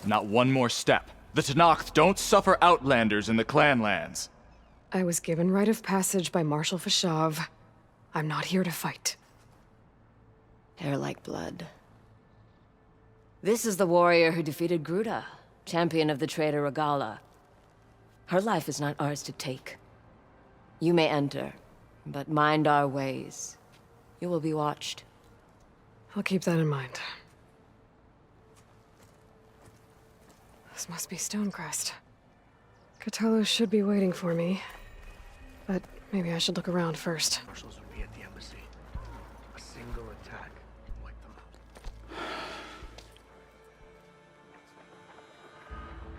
Not one more step. The Tenakth don't suffer outlanders in the clan lands. I was given rite of passage by Marshal Fashav. I'm not here to fight. Hair like blood. This is the warrior who defeated Gruta, champion of the traitor Regala. Her life is not ours to take. You may enter, but mind our ways. You will be watched. I'll keep that in mind. This must be Stonecrest. Cthulhu should be waiting for me. But maybe I should look around first. Marshals would be at the embassy. A single attack would wipe them out.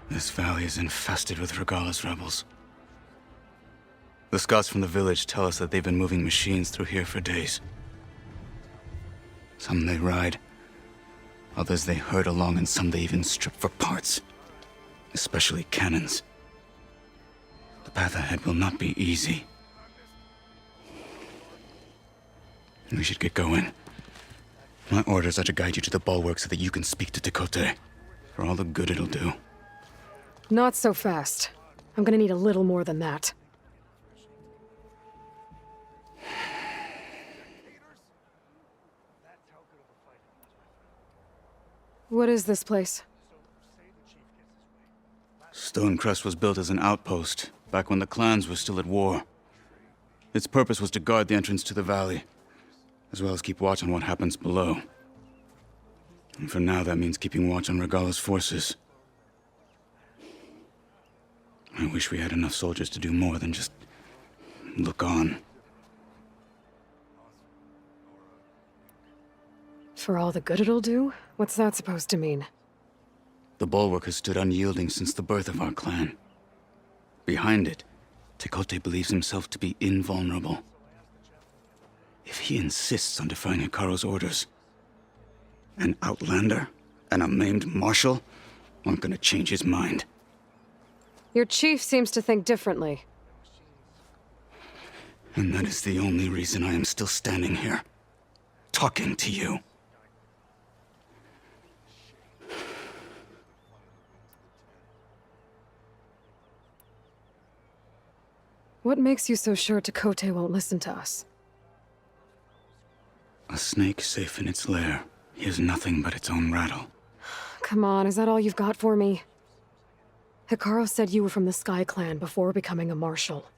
This valley is infested with Regala's rebels. The scouts from the village tell us that they've been moving machines through here for days. Some they ride, others they herd along, and some they even strip for parts. Especially cannons. The path ahead will not be easy. We should get going. My orders are to guide you to the bulwark so that you can speak to Tekote. For all the good it'll do. Not so fast. I'm gonna need a little more than that. What is this place? Stonecrest was built as an outpost, back when the clans were still at war. Its purpose was to guard the entrance to the valley, as well as keep watch on what happens below. And for now, that means keeping watch on Regala's forces. I wish we had enough soldiers to do more than just look on. For all the good it'll do? What's that supposed to mean? The bulwark has stood unyielding since the birth of our clan. Behind it, Tekote believes himself to be invulnerable. If he insists on defying Hikaru's orders, an outlander and a maimed marshal aren't gonna change his mind. Your chief seems to think differently. And that is the only reason I am still standing here, talking to you. What makes you so sure Tekote won't listen to us? A snake safe in its lair hears nothing but its own rattle. Come on, is that all you've got for me? Hikaru said you were from the Sky Clan before becoming a marshal.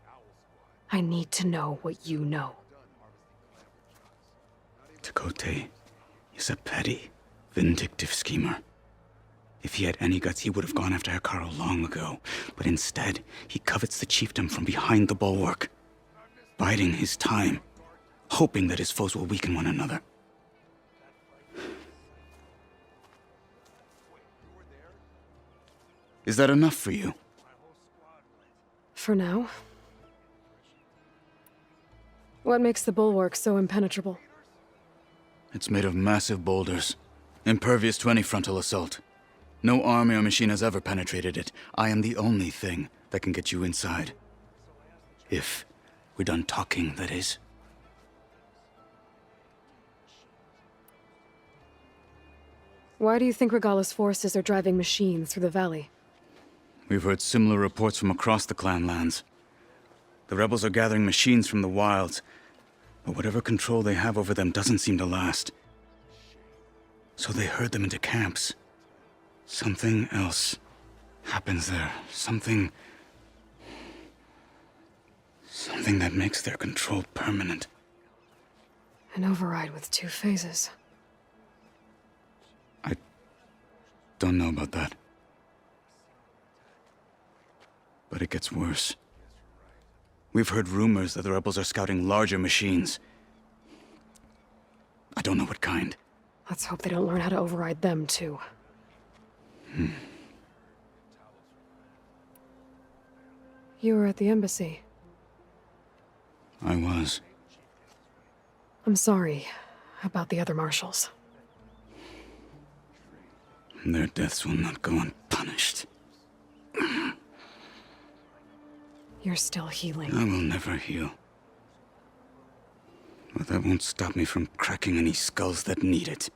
I need to know what you know. Tekote is a petty, vindictive schemer. If he had any guts, he would have gone after Hikaru long ago. But instead, he covets the chiefdom from behind the bulwark, biding his time, hoping that his foes will weaken one another. Is that enough for you? For now. What makes the bulwark so impenetrable? It's made of massive boulders, impervious to any frontal assault. No army or machine has ever penetrated it. I am the only thing that can get you inside. If we're done talking, that is. Why do you think Regala's forces are driving machines through the valley? We've heard similar reports from across the clan lands. The rebels are gathering machines from the wilds, but whatever control they have over them doesn't seem to last. So they herd them into camps. Something else happens there. Something that makes their control permanent. An override with 2 phases. I don't know about that. But it gets worse. We've heard rumors that the rebels are scouting larger machines. I don't know what kind. Let's hope they don't learn how to override them, too. You were at the embassy. I was. I'm sorry about the other marshals. Their deaths will not go unpunished. You're still healing. I will never heal. But that won't stop me from cracking any skulls that need it.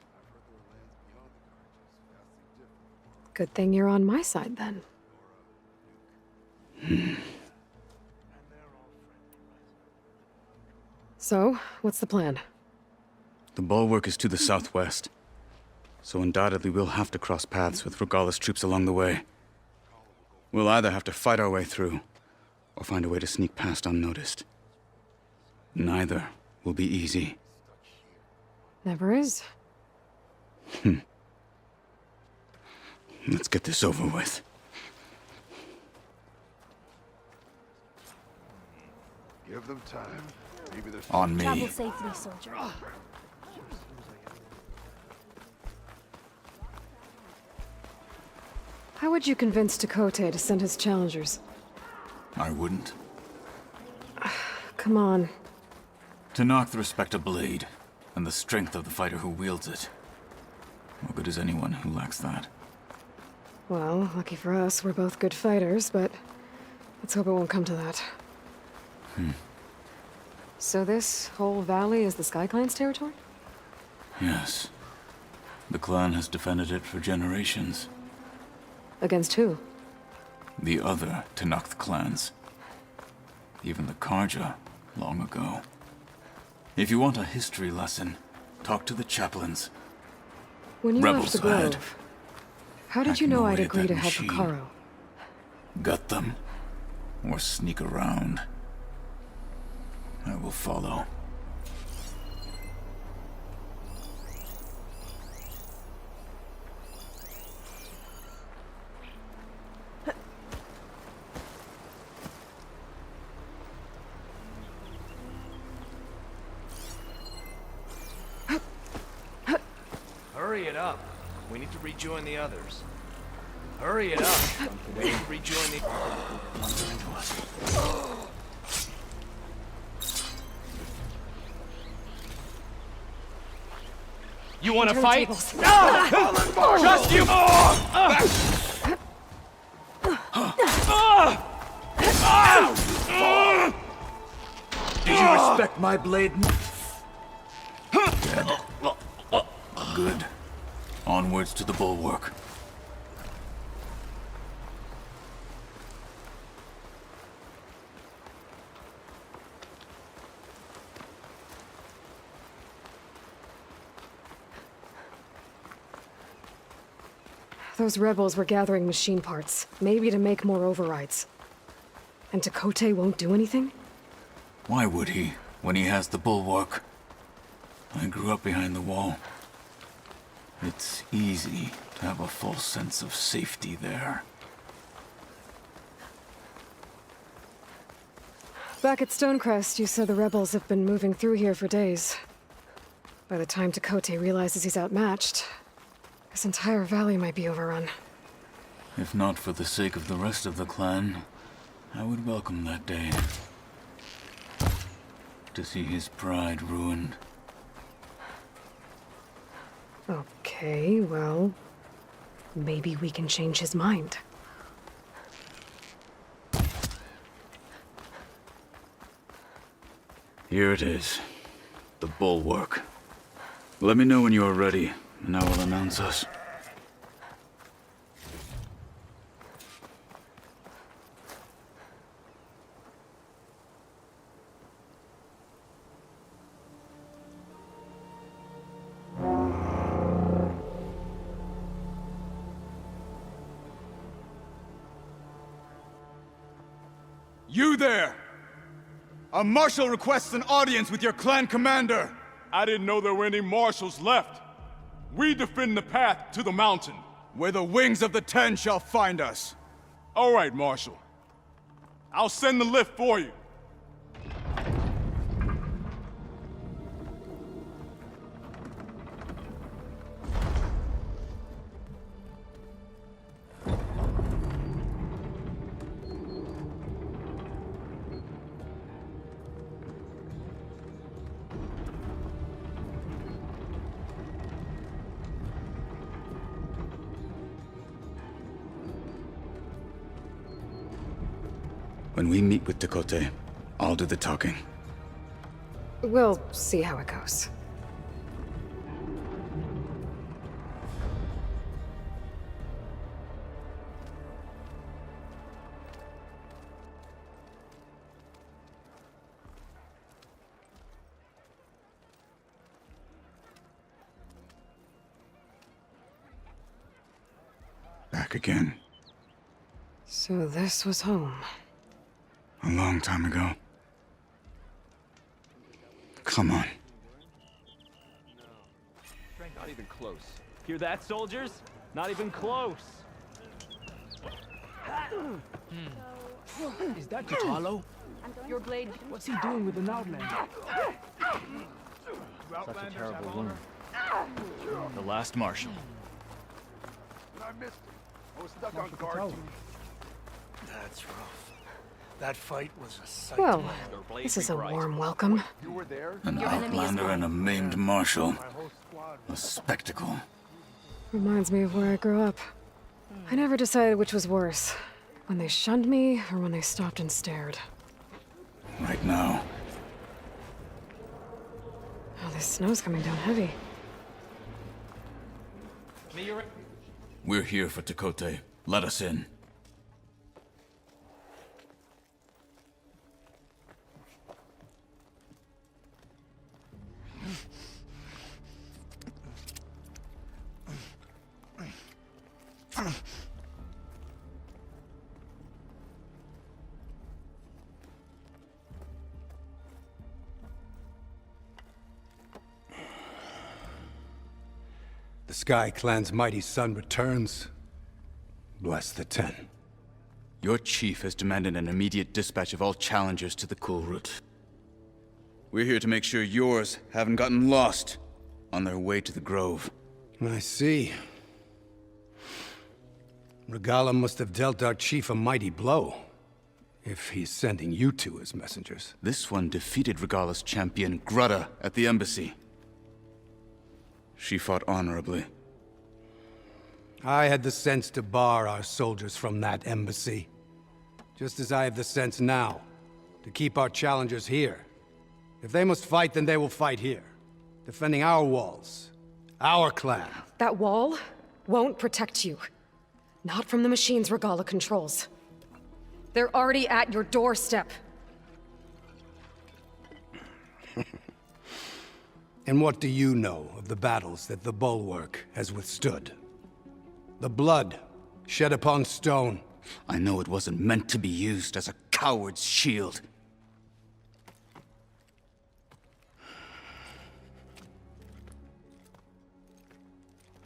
Good thing you're on my side, then. So, what's the plan? The bulwark is to the southwest, so undoubtedly we'll have to cross paths with Regalla's troops along the way. We'll either have to fight our way through, or find a way to sneak past unnoticed. Neither will be easy. Never is. Let's get this over with. Give them time. Maybe there's On me. Travel safely, soldier. How would you convince Tekote to send his challengers? I wouldn't. Come on. Tenakth respect a blade, and the strength of the fighter who wields it. What good is anyone who lacks that? Well, lucky for us, we're both good fighters, but let's hope it won't come to that. So this whole valley is the Sky Clan's territory? Yes. The clan has defended it for generations. Against who? The other Tenakth clans. Even the Karja, long ago. If you want a history lesson, talk to the chaplains. When you Rebels left the ahead. Grove, how did you Hacking know away I'd at agree that to help machine. Hekarro? Gut them, or sneak around. I will follow. Hurry it up. We need to rejoin the others. Hurry it up. We need to rejoin the... You want to fight? Just you! Do you respect my blade? Dead. Good. Onwards to the bulwark. Those rebels were gathering machine parts, maybe to make more overrides. And Tekote won't do anything? Why would he, when he has the bulwark? I grew up behind the wall. It's easy to have a false sense of safety there. Back at Stonecrest, you said the rebels have been moving through here for days. By the time Tekote realizes he's outmatched, this entire valley might be overrun. If not for the sake of the rest of the clan, I would welcome that day. To see his pride ruined. Okay, well, maybe we can change his mind. Here it is. The bulwark. Let me know when you are ready, and I will announce us. You there! A marshal requests an audience with your clan commander! I didn't know there were any marshals left. We defend the path to the mountain. Where the wings of the Ten shall find us. All right, Marshal. I'll send the lift for you. When we meet with Tekote, I'll do the talking. We'll see how it goes. back again. So this was home. A long time ago. Come on. Not even close. Hear that, soldiers? Not even close. Is that Aloy? Your blade. What's he doing with the Outlander? Such a terrible wound. The last marshal. I missed him. I was stuck on guard. That's rough. That fight was a sight. Well, this is a warm welcome. You were there? An outlander and a maimed marshal. A spectacle. Reminds me of where I grew up. I never decided which was worse. When they shunned me, or when they stopped and stared. Right now. Oh, this snow's coming down heavy. We're here for Tekote. Let us in. The Sky Clan's mighty son returns. Bless the Ten. Your chief has demanded an immediate dispatch of all challengers to the KULRUT. We're here to make sure yours haven't gotten lost on their way to the Grove. I see. Regala must have dealt our chief a mighty blow, if he's sending you two as messengers. This one defeated Regala's champion, Grudda, at the embassy. She fought honorably. I had the sense to bar our soldiers from that embassy. Just as I have the sense now, to keep our challengers here. If they must fight, then they will fight here. Defending our walls. Our clan. That wall won't protect you. Not from the machines Regala controls. They're already at your doorstep. And what do you know of the battles that the Bulwark has withstood? The blood shed upon stone. I know it wasn't meant to be used as a coward's shield.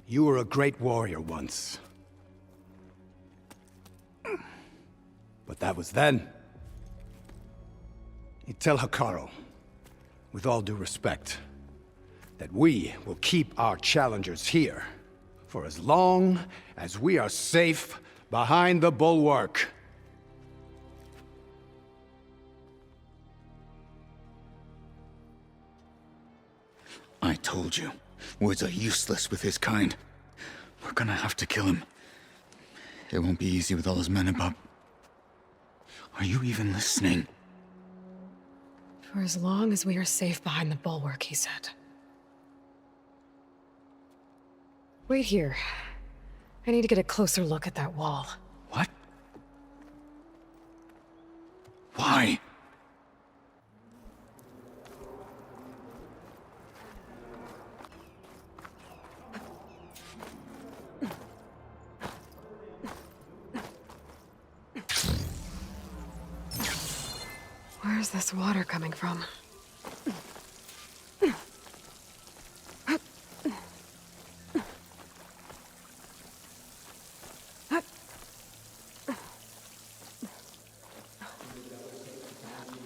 You were a great warrior once. But that was then. You tell Hekarro, with all due respect, that we will keep our challengers here for as long as we are safe behind the Bulwark. I told you, words are useless with his kind. We're gonna have to kill him. It won't be easy with all his men about. Are you even listening? For as long as we are safe behind the Bulwark, he said. Wait here. I need to get a closer look at that wall. What? Why? Where's this water coming from?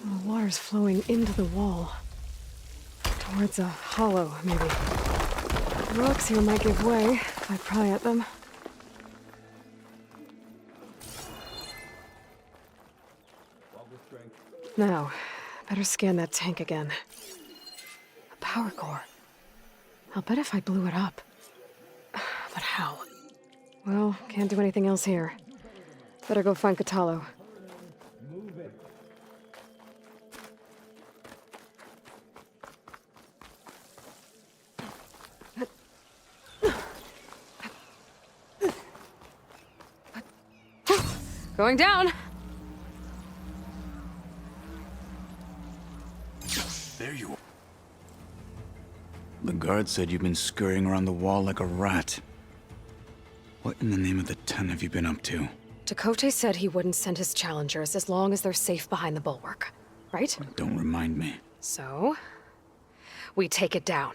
The water's flowing into the wall. Towards a hollow, maybe. Rocks here might give way if I pry at them. Now, better scan that tank again. A power core. I'll bet if I blew it up. But how? Well, can't do anything else here. Better go find Katalo. Going down! There you are. The guard said you've been scurrying around the wall like a rat. What in the name of the ten have you been up to? Tekote said he wouldn't send his challengers as long as they're safe behind the bulwark, right? Don't remind me. So, we take it down.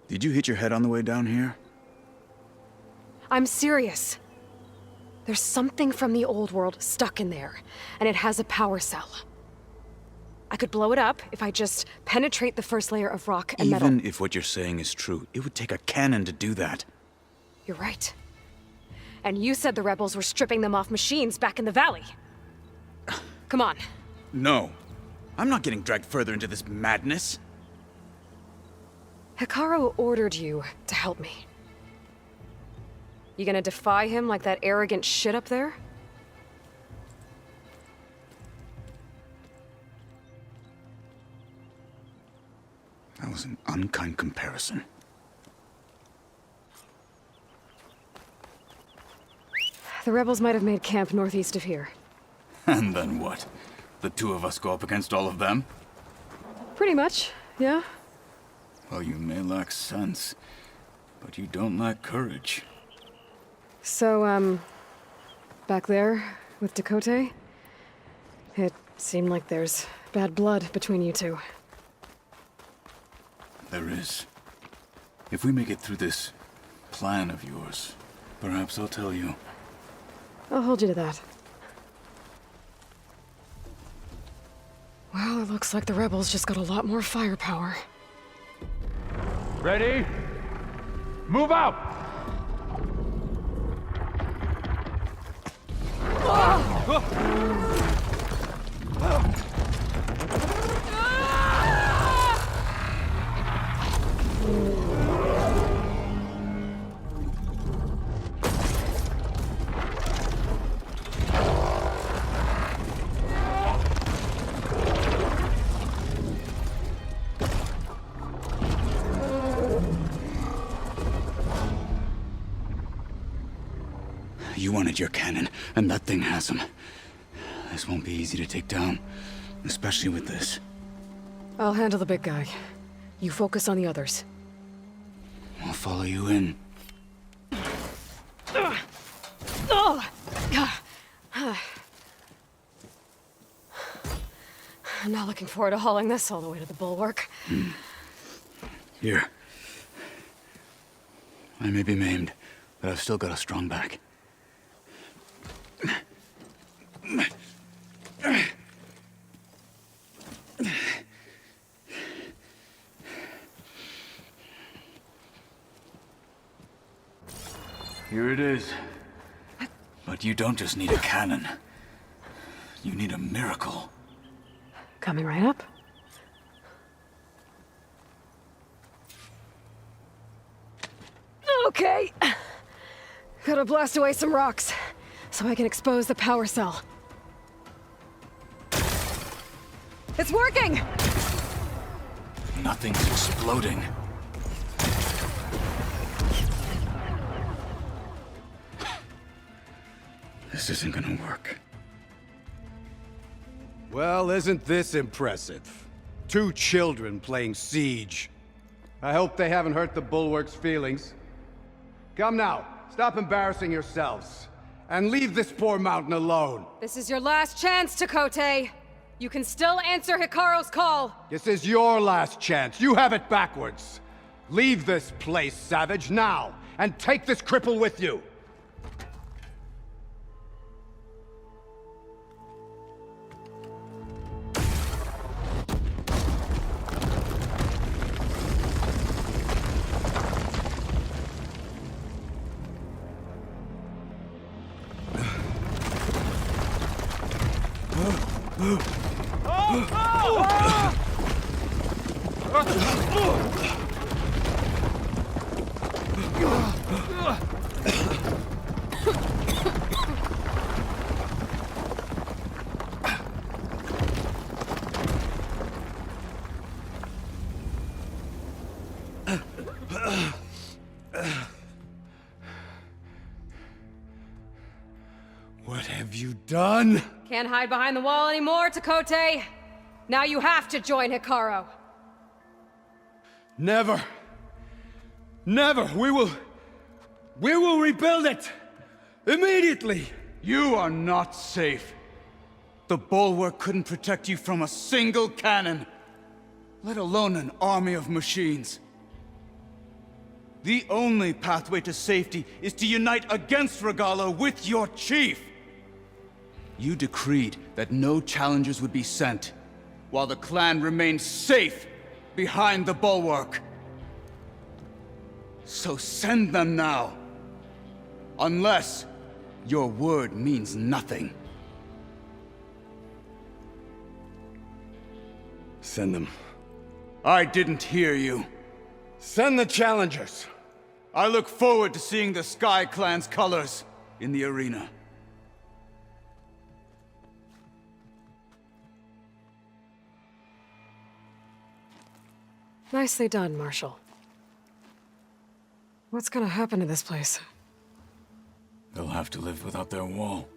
Did you hit your head on the way down here? I'm serious. There's something from the old world stuck in there, and it has a power cell. I could blow it up if I just penetrate the first layer of rock and metal. Even if what you're saying is true, it would take a cannon to do that. You're right. And you said the rebels were stripping them off machines back in the valley. Come on. No. I'm not getting dragged further into this madness. Hekarro ordered you to help me. You gonna defy him like that arrogant shit up there? That was an unkind comparison. The rebels might have made camp northeast of here. And then what? The two of us go up against all of them? Pretty much, yeah. Well, you may lack sense, but you don't lack courage. So, back there, with Tekote, it seemed like there's bad blood between you two. There is. If we make it through this plan of yours, perhaps I'll tell you. I'll hold you to that. Well, it looks like the rebels just got a lot more firepower. Ready? Move out! You wanted your cannon, and that thing has him. This won't be easy to take down, especially with this. I'll handle the big guy. You focus on the others. I'll follow you in. I'm not looking forward to hauling this all the way to the bulwark. Here. I may be maimed, but I've still got a strong back. Here it is. But you don't just need a cannon. You need a miracle. Coming right up. Okay. Gotta blast away some rocks, so I can expose the power cell. It's working! Nothing's exploding. This isn't gonna work. Well, isn't this impressive? 2 children playing siege. I hope they haven't hurt the bulwark's feelings. Come now, stop embarrassing yourselves. And leave this poor mountain alone. This is your last chance, Tekote. You can still answer Hekarro's call. This is your last chance. You have it backwards. Leave this place, Savage, now, and take this cripple with you. What have you done? Can't hide behind the wall anymore, Tekote. Now you have to join Hekarro. Never. Never! We will rebuild it! Immediately! You are not safe. The bulwark couldn't protect you from a single cannon, let alone an army of machines. The only pathway to safety is to unite against Regalla with your chief. You decreed that no challengers would be sent, while the clan remained safe behind the bulwark. So send them now. Unless your word means nothing. Send them. I didn't hear you. Send the challengers! I look forward to seeing the Sky Clan's colors in the arena. Nicely done, Marshal. What's gonna happen to this place? They'll have to live without their wall.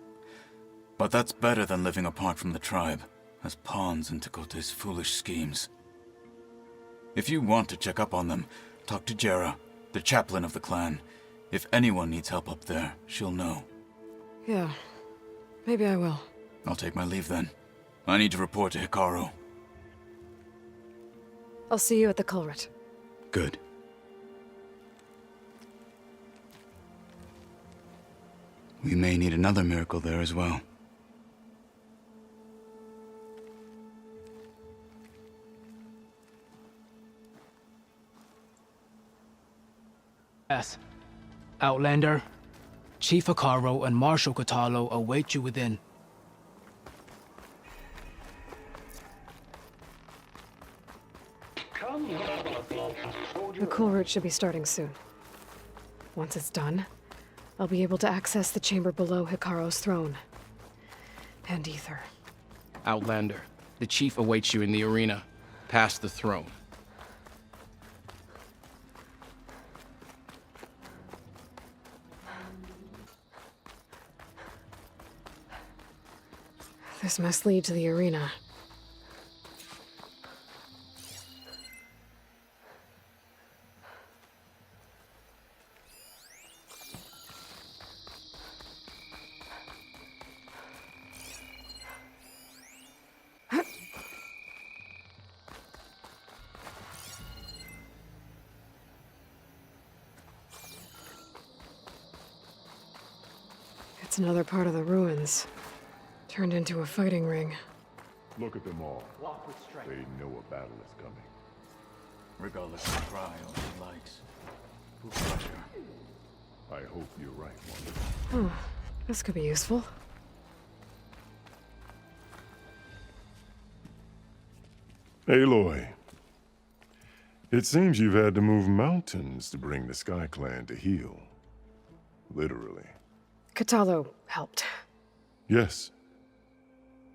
But that's better than living apart from the tribe, as pawns in Tekote's foolish schemes. If you want to check up on them, talk to Jera, the chaplain of the clan. If anyone needs help up there, she'll know. Yeah, maybe I will. I'll take my leave then. I need to report to Hikaru. I'll see you at the KULRUT. Good. We may need another miracle there as well. Yes. Outlander, Chief Hikaru and Marshal Katalo await you within. The KULRUT should be starting soon. Once it's done, I'll be able to access the chamber below Hikaru's throne. And Ether. Outlander, the Chief awaits you in the arena, past the throne. This must lead to the arena. It's another part of the ruins. Turned into a fighting ring. Look at them all. They know a battle is coming. Regardless of cry all he likes. Who'll crush her? I hope you're right, Wanda. Oh, this could be useful. Aloy. It seems you've had to move mountains to bring the Sky Clan to heel. Literally. Katalo helped. Yes.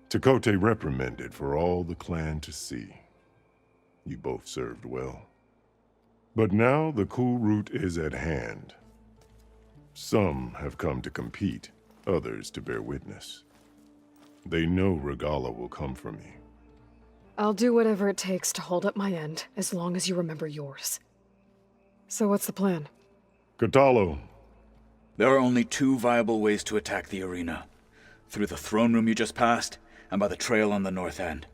Tekote reprimanded for all the clan to see. You both served well. But now the KULRUT is at hand. Some have come to compete, others to bear witness. They know Regalla will come for me. I'll do whatever it takes to hold up my end, as long as you remember yours. So what's the plan? Katalo. There are only two viable ways to attack the arena. Through the throne room you just passed, and by the trail on the north end.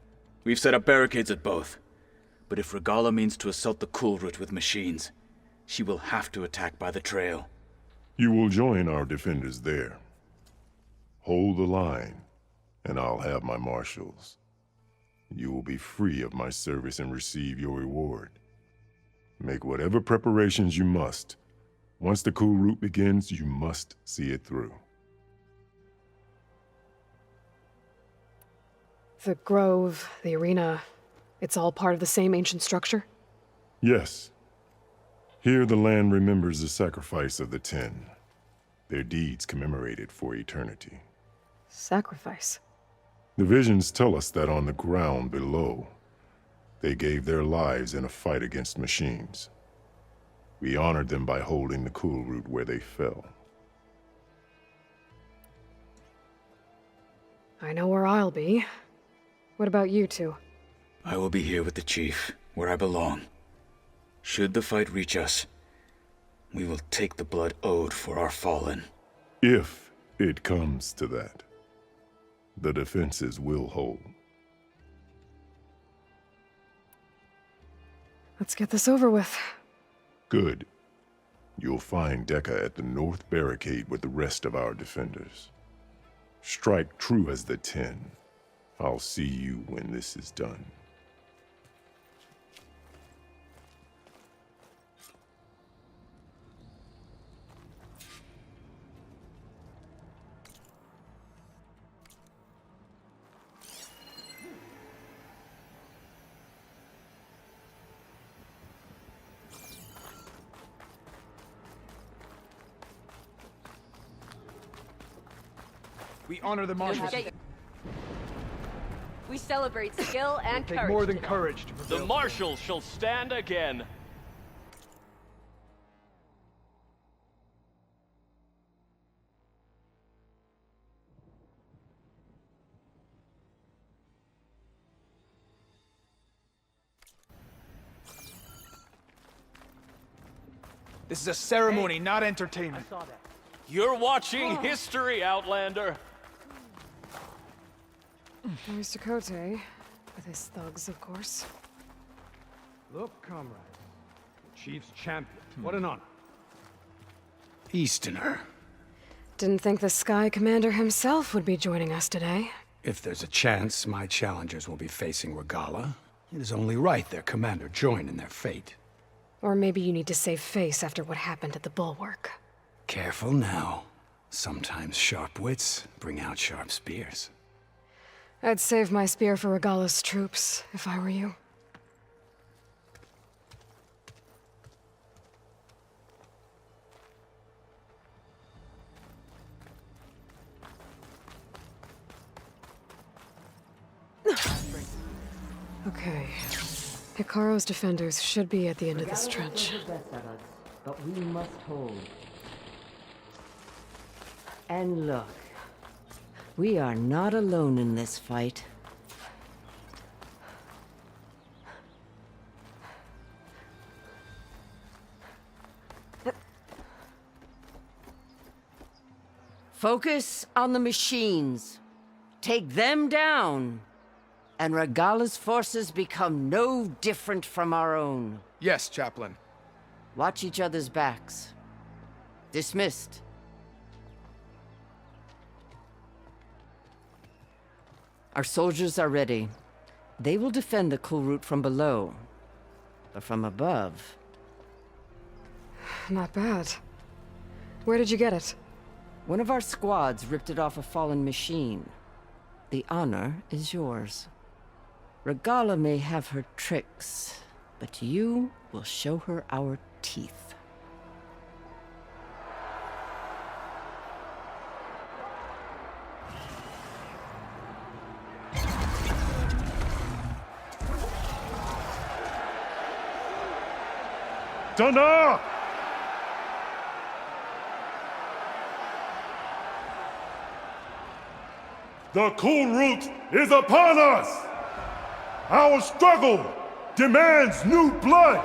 We've set up barricades at both. But if Regalla means to assault the KULRUT with machines, she will have to attack by the trail. You will join our defenders there. Hold the line, and I'll have my marshals. You will be free of my service and receive your reward. Make whatever preparations you must. Once the KULRUT begins, you must see it through. The grove, the arena, it's all part of the same ancient structure? Yes. Here the land remembers the sacrifice of the 10. Their deeds commemorated for eternity. Sacrifice? The visions tell us that on the ground below, they gave their lives in a fight against machines. We honored them by holding the KULRUT where they fell. I know where I'll be. What about you two? I will be here with the chief, where I belong. Should the fight reach us, We will take the blood owed for our fallen. If it comes to that, the defenses will hold. Let's get this over with. Good. You'll find Dekka at the north barricade with the rest of our defenders. Strike true as the 10. I'll see you when this is done. We honor the marshals. We celebrate skill and Take courage. more than courage to prevail. The marshals shall stand again. This is a ceremony, not entertainment. You're watching history, Outlander. There's Tekote, with his thugs, of course. Look, comrade. The Chief's champion. What an honor. Easterner. Didn't think the Sky Commander himself would be joining us today. If there's a chance my challengers will be facing Regala, it is only right their commander join in their fate. Or maybe you need to save face after what happened at the Bulwark. Careful now. Sometimes sharp wits bring out sharp spears. I'd save my spear for Regala's troops, if I were you. Okay. Hikaru's defenders should be at the end of this trench. But we must hold. And look, we are not alone in this fight. Focus on the machines. Take them down. And Regala's forces become no different from our own. Yes, Chaplain. Watch each other's backs. Dismissed. Our soldiers are ready. They will defend the KULRUT from below. But from above... Not bad. Where did you get it? One of our squads ripped it off a fallen machine. The honor is yours. Regala may have her tricks, but you will show her our teeth. Dana! The KULRUT is upon us! Our struggle demands new blood!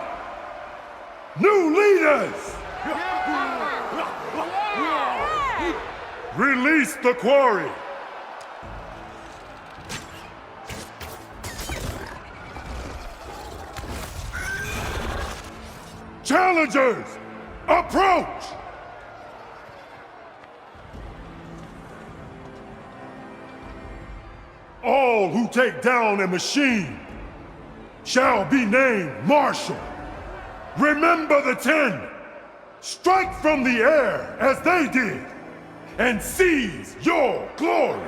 New leaders! Release the quarry! Challengers, approach! All who take down a machine shall be named Marshal. Remember the 10. Strike from the air as they did, and seize your glory.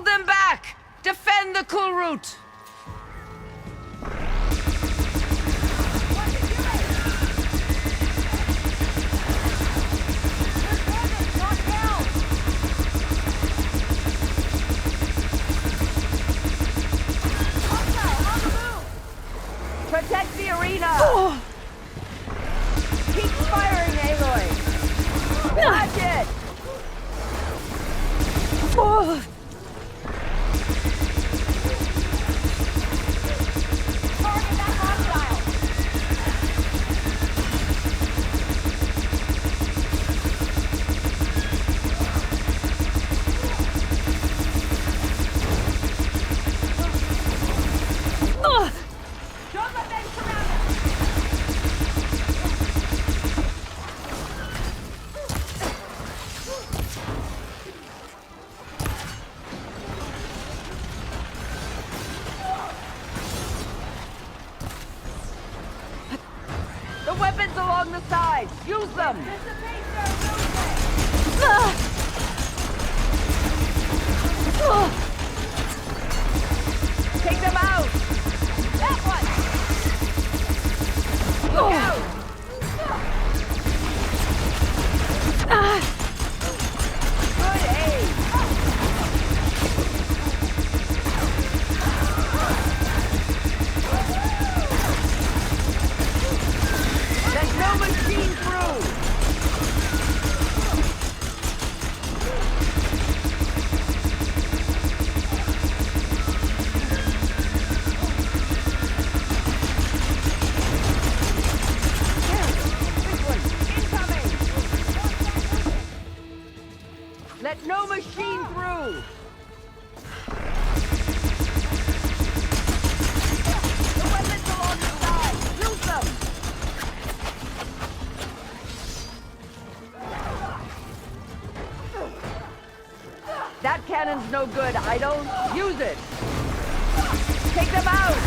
them back! Defend the KULRUT! Protect the arena! Keep firing, Aloy! Watch it! Target that hostile! Don't let them surround us! The weapons along the sides! Use them! Take them out! That one! Look out! Good aim! Let no machine through! Let no machine through! The weapons along the side! Use them! That cannon's no good, Idol. Use it! Take them out!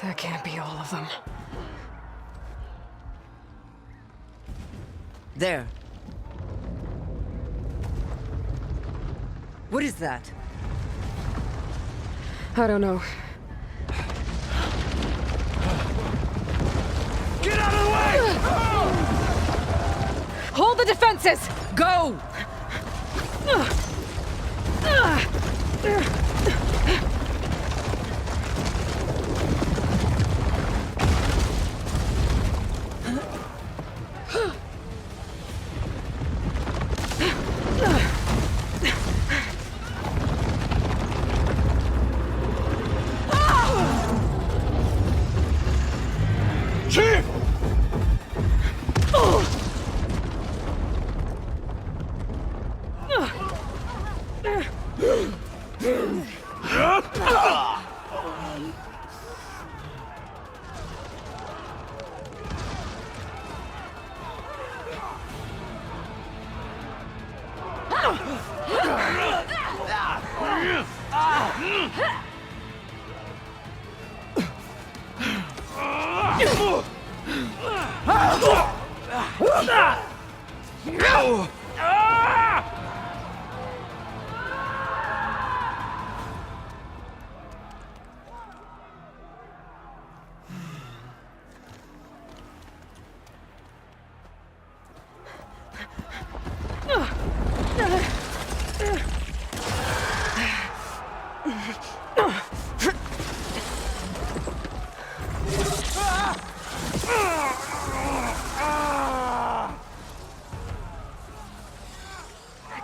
That can't be all of them. There. What is that? I don't know. Get out of the way! Hold the defenses! Go! Chief!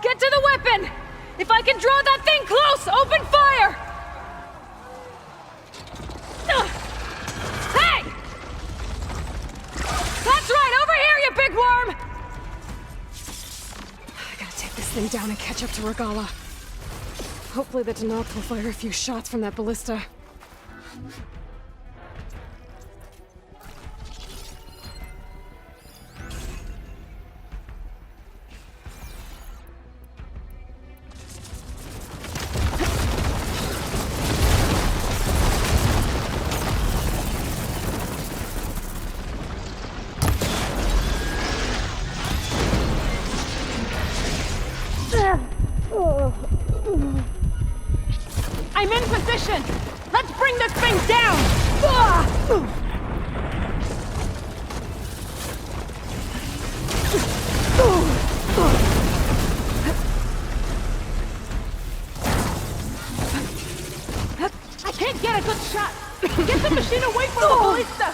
Get to the weapon! If I can draw that thing close, open fire! Hey! That's right, over here, you big worm! I gotta take this thing down and catch up to Regala. Hopefully the Denoth will fire a few shots from that ballista. I'm in position! Let's bring this thing down! I can't get a good shot! Get the machine away from the ballista!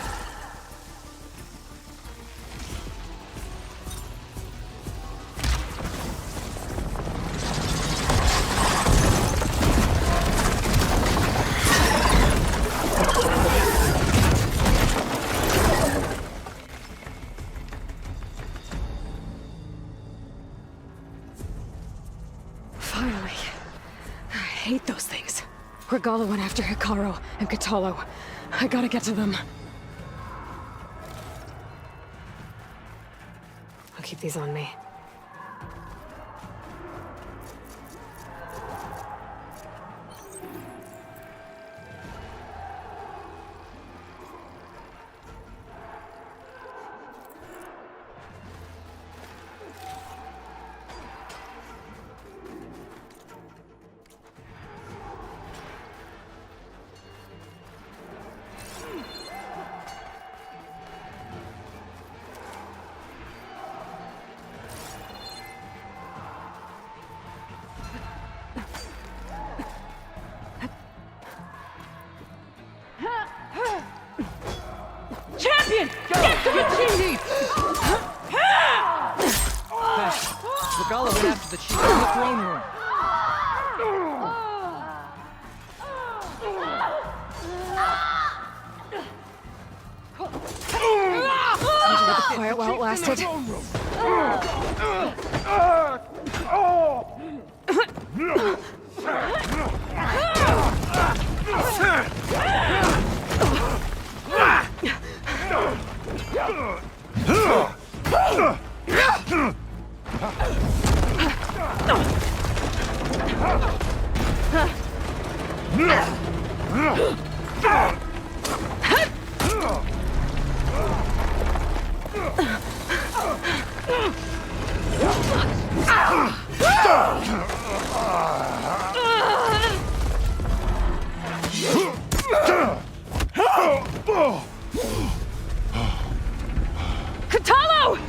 Finally. I hate those things. Regala went after Hikaru and Katalo. I gotta get to them. I'll keep these on me. Champion! Get to the chief! Regala went after the chief in the throne room. Quiet while it lasted. Katalo!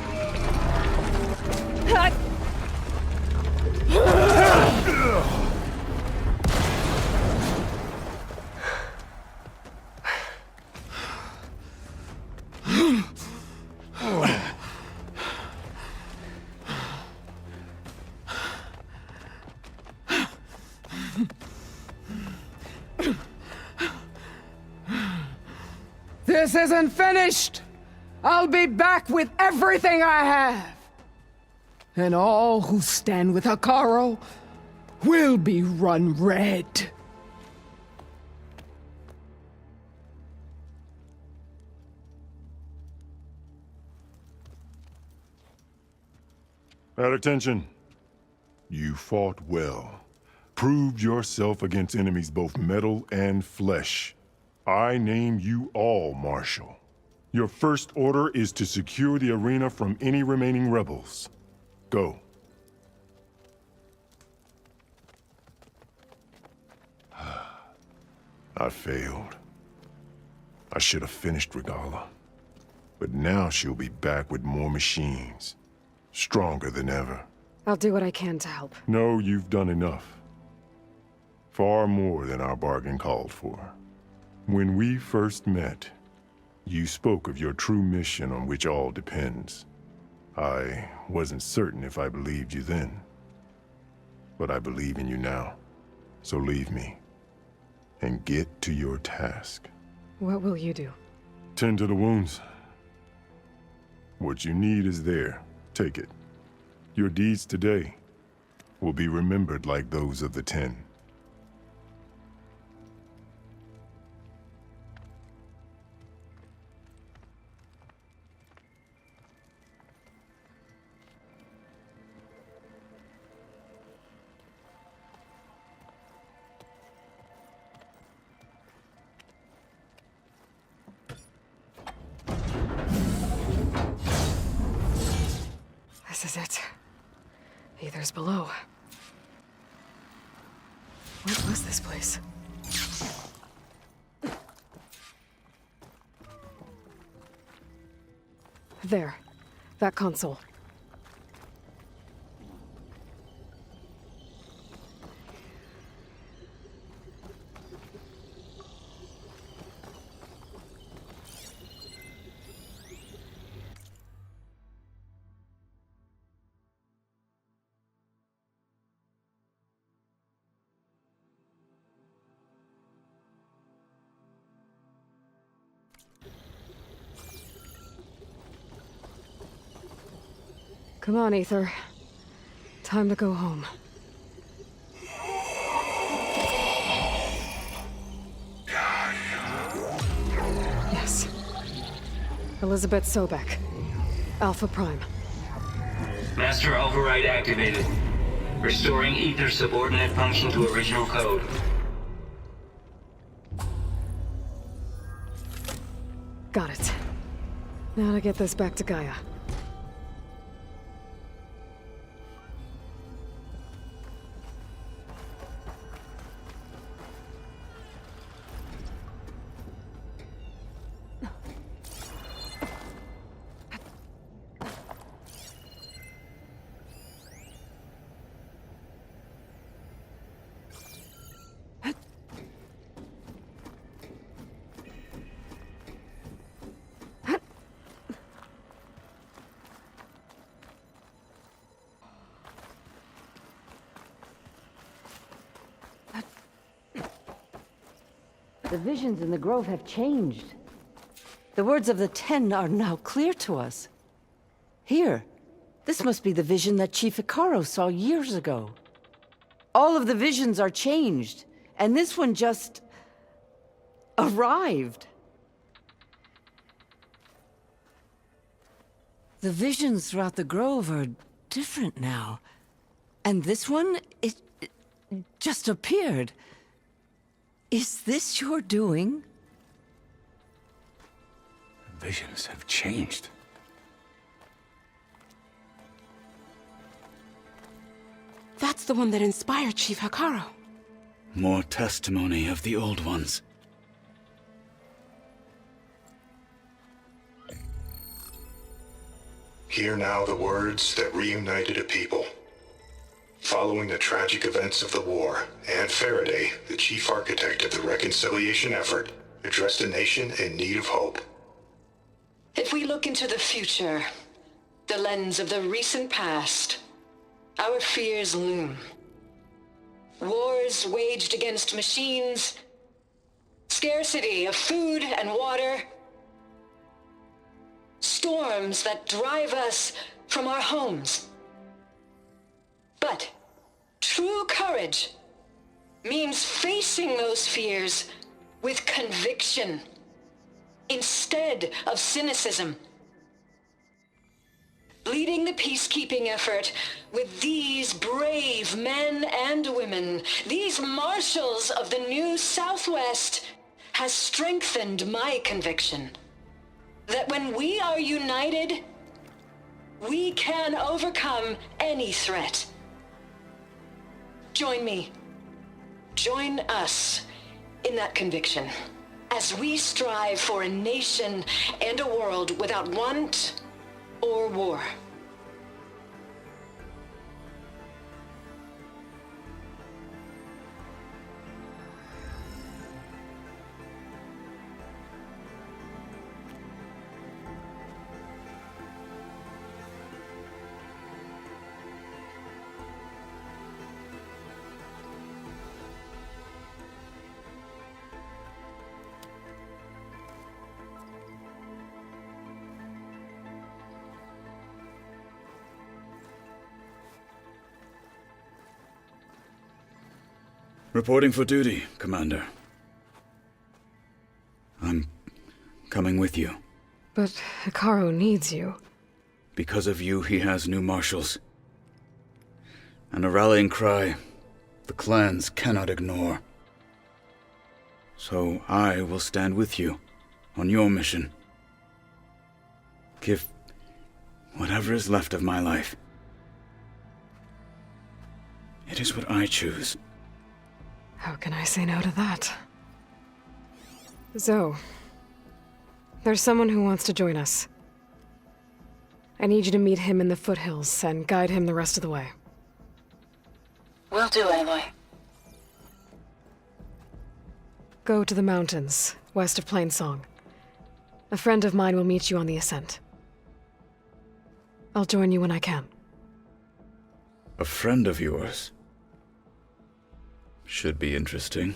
This isn't finished! I'll be back with everything I have! And all who stand with Hikaru will be run red. At attention. You fought well. Proved yourself against enemies both metal and flesh. I name you all Marshal. Your first order is to secure the arena from any remaining rebels. Go. I failed. I should have finished Regala. But now she'll be back with more machines. Stronger than ever. I'll do what I can to help. No, you've done enough. Far more than our bargain called for. When we first met, you spoke of your true mission on which all depends. I wasn't certain if I believed you then. But I believe in you now. So leave me. And get to your task. What will you do? Tend to the wounds. What you need is there. Take it. Your deeds today will be remembered like those of the 10. This is it. Aether's below. What was this place? There. That console. Come on, Aether. Time to go home. Yes. Elizabeth Sobek. Alpha Prime. Master override activated. Restoring Aether's subordinate function to original code. Got it. Now to get this back to Gaia. The visions in the grove have changed. The words of the Ten are now clear to us. Here, this must be the vision that Chief Icaro saw years ago. All of the visions are changed, and this one just arrived. The visions throughout the grove are different now. And this one, it just appeared. Is this your doing? Visions have changed. That's the one that inspired Chief Icaro. More testimony of the old ones. Hear now the words that reunited a people. Following the tragic events of the war, Anne Faraday, the chief architect of the reconciliation effort, addressed a nation in need of hope. If we look into the future, the lens of the recent past, our fears loom. Wars waged against machines, scarcity of food and water, storms that drive us from our homes. But true courage means facing those fears with conviction instead of cynicism. Leading the peacekeeping effort with these brave men and women, these marshals of the new Southwest, has strengthened my conviction that when we are united, we can overcome any threat. Join me. Join us in that conviction as we strive for a nation and a world without want or war. Reporting for duty, Commander. I'm coming with you. But Icaro needs you. Because of you, he has new marshals. And a rallying cry the clans cannot ignore. So I will stand with you on your mission. Give whatever is left of my life. It is what I choose. How can I say no to that? Zoe, there's someone who wants to join us. I need you to meet him in the foothills and guide him the rest of the way. Will do, Aloy. Go to the mountains, west of Plainsong. A friend of mine will meet you on the ascent. I'll join you when I can. A friend of yours? Should be interesting.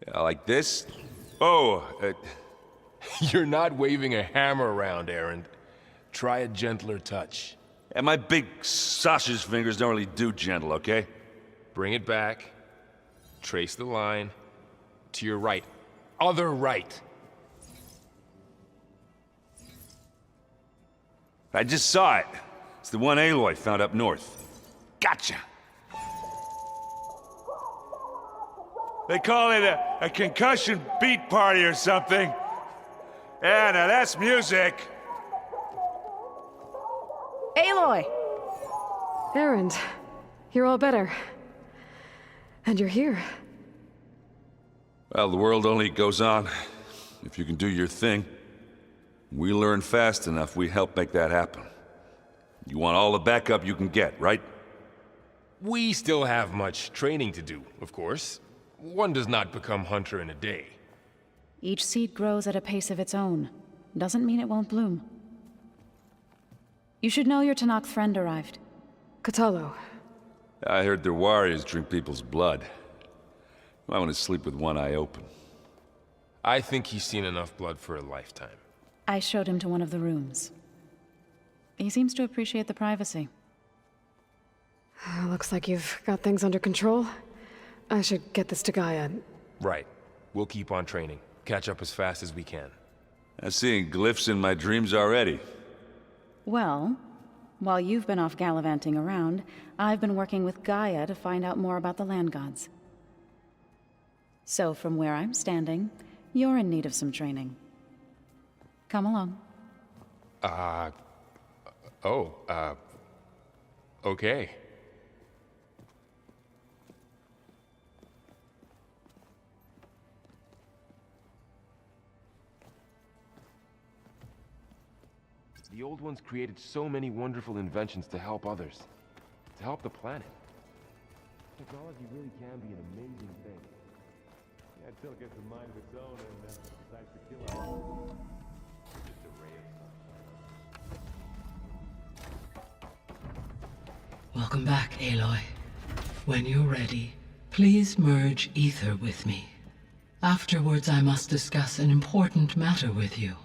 Yeah, like this? Oh, you're not waving a hammer around, Errand. Try a gentler touch. And my big sausage fingers don't really do gentle, okay? Bring it back. Trace the line. To your right. Other right. I just saw it. It's the one Aloy found up north. Gotcha! They call it a concussion beat party or something. Yeah, now that's music. Aloy! Erend, you're all better. And you're here. Well, the world only goes on if you can do your thing. We learn fast enough, we help make that happen. You want all the backup you can get, right? We still have much training to do, of course. One does not become hunter in a day. Each seed grows at a pace of its own. Doesn't mean it won't bloom. You should know your Tanakh friend arrived. Kotallo. I heard their warriors drink people's blood. I want to sleep with one eye open. I think he's seen enough blood for a lifetime. I showed him to one of the rooms. He seems to appreciate the privacy. Looks like you've got things under control. I should get this to GAIA. Right. We'll keep on training. Catch up as fast as we can. I'm seeing glyphs in my dreams already. Well, while you've been off gallivanting around, I've been working with GAIA to find out more about the land gods. So from where I'm standing, you're in need of some training. Come along. Okay. The Old Ones created so many wonderful inventions to help others. To help the planet. Technology really can be an amazing thing. Yeah, until it gets a mind of its own and decides to kill us. Just a ray of Welcome back, Aloy. When you're ready, please merge ether with me. Afterwards, I must discuss an important matter with you.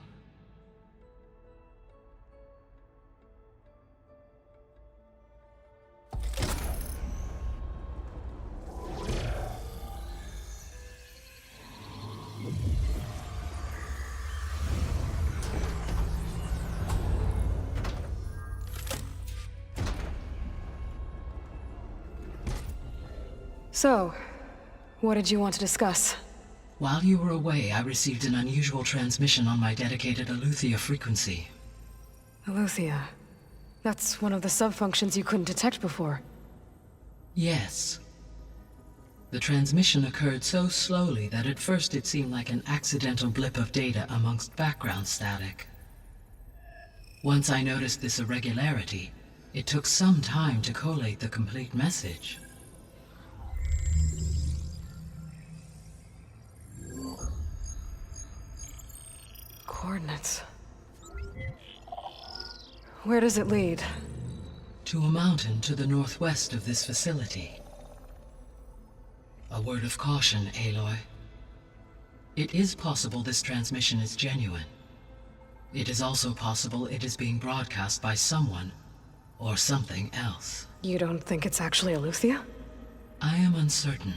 So, what did you want to discuss? While you were away, I received an unusual transmission on my dedicated Aletheia frequency. Aletheia. That's one of the sub-functions you couldn't detect before. Yes. The transmission occurred so slowly that at first it seemed like an accidental blip of data amongst background static. Once I noticed this irregularity, it took some time to collate the complete message. Coordinates. Where does it lead? To a mountain to the northwest of this facility. A word of caution, Aloy. It is possible this transmission is genuine. It is also possible it is being broadcast by someone or something else. You don't think it's actually Aletheia? I am uncertain.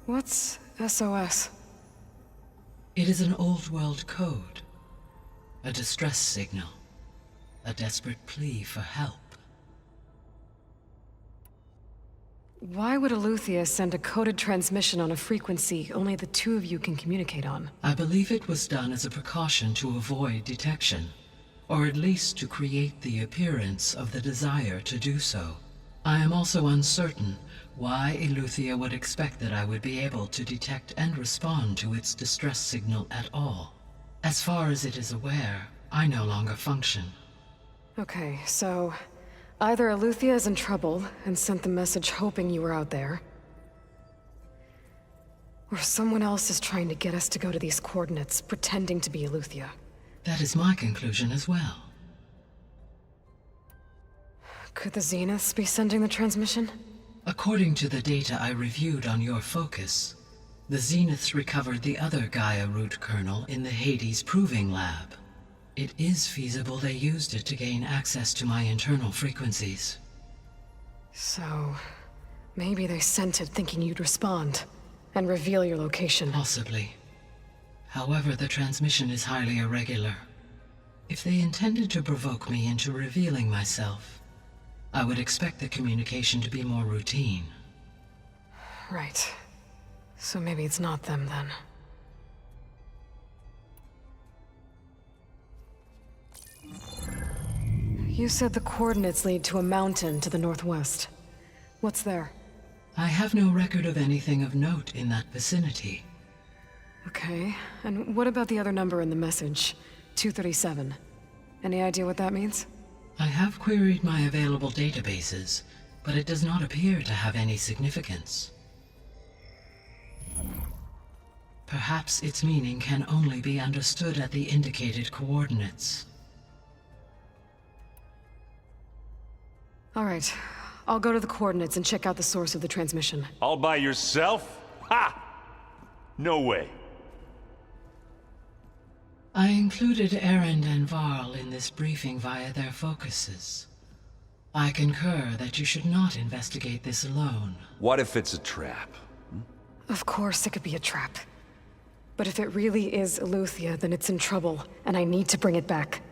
What's SOS? It is an old-world code. A distress signal. A desperate plea for help. Why would Aletheia send a coded transmission on a frequency only the two of you can communicate on? I believe it was done as a precaution to avoid detection, or at least to create the appearance of the desire to do so. I am also uncertain why Aletheia would expect that I would be able to detect and respond to its distress signal at all. As far as it is aware, I no longer function. Okay, so either Aletheia is in trouble and sent the message hoping you were out there, or someone else is trying to get us to go to these coordinates, pretending to be Aletheia. That is my conclusion as well. Could the Zeniths be sending the transmission? According to the data I reviewed on your focus, the Zeniths recovered the other Gaia root kernel in the Hades Proving Lab. It is feasible they used it to gain access to my internal frequencies. So, maybe they sent it thinking you'd respond, and reveal your location. Possibly. However, the transmission is highly irregular. If they intended to provoke me into revealing myself, I would expect the communication to be more routine. Right. So maybe it's not them, then. You said the coordinates lead to a mountain to the northwest. What's there? I have no record of anything of note in that vicinity. Okay, and what about the other number in the message? 237. Any idea what that means? I have queried my available databases, but it does not appear to have any significance. Perhaps its meaning can only be understood at the indicated coordinates. All right, I'll go to the coordinates and check out the source of the transmission. All by yourself? Ha! No way. I included Erend and Varl in this briefing via their focuses. I concur that you should not investigate this alone. What if it's a trap? Of course it could be a trap. But if it really is Aletheia, then it's in trouble, and I need to bring it back.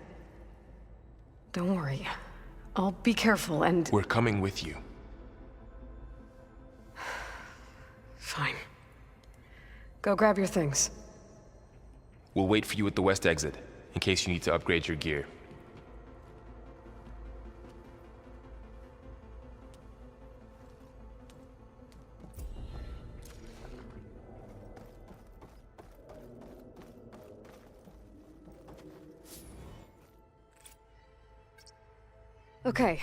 Don't worry. I'll be careful and... We're coming with you. Fine. Go grab your things. We'll wait for you at the west exit, in case you need to upgrade your gear. Okay,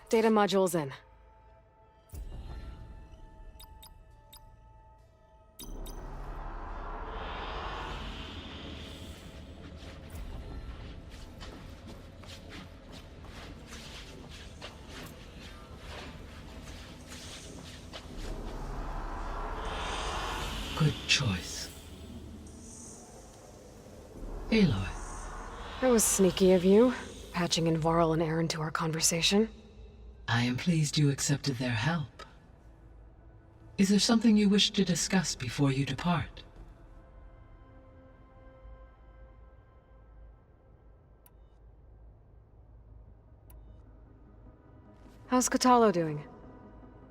data module's in. Good choice. Aloy. That was sneaky of you, patching in Varl and Erend to our conversation. I am pleased you accepted their help. Is there something you wish to discuss before you depart? How's Kotallo doing?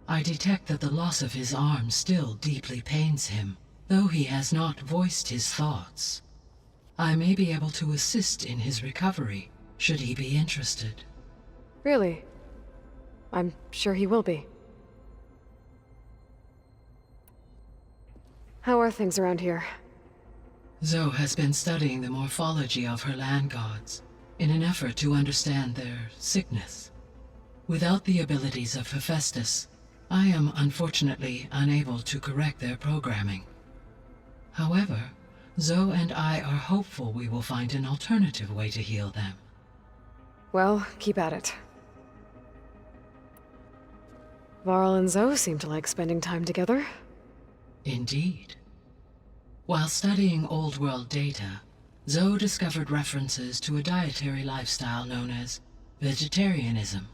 I detect that the loss of his arm still deeply pains him, though he has not voiced his thoughts. I may be able to assist in his recovery, should he be interested. Really? I'm sure he will be. How are things around here? Zoe has been studying the morphology of her land gods, in an effort to understand their sickness. Without the abilities of Hephaestus, I am unfortunately unable to correct their programming. However, Zoe and I are hopeful we will find an alternative way to heal them. Well, keep at it. Varl and Zoe seem to like spending time together. Indeed. While studying Old World data, Zoe discovered references to a dietary lifestyle known as vegetarianism.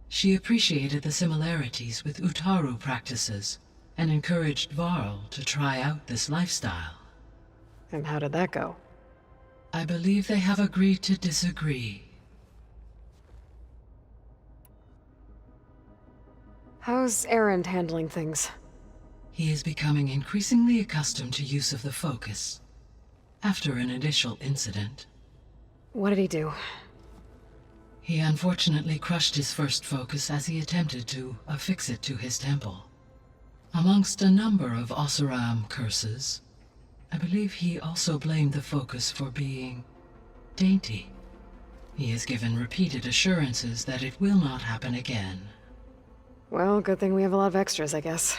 She appreciated the similarities with Utaru practices and encouraged Varl to try out this lifestyle. And how did that go? I believe they have agreed to disagree. How's Erend handling things? He is becoming increasingly accustomed to use of the focus. After an initial incident. What did he do? He unfortunately crushed his first focus as he attempted to affix it to his temple. Amongst a number of Oseram curses, I believe he also blamed the focus for being dainty. He has given repeated assurances that it will not happen again. Well, good thing we have a lot of extras, I guess.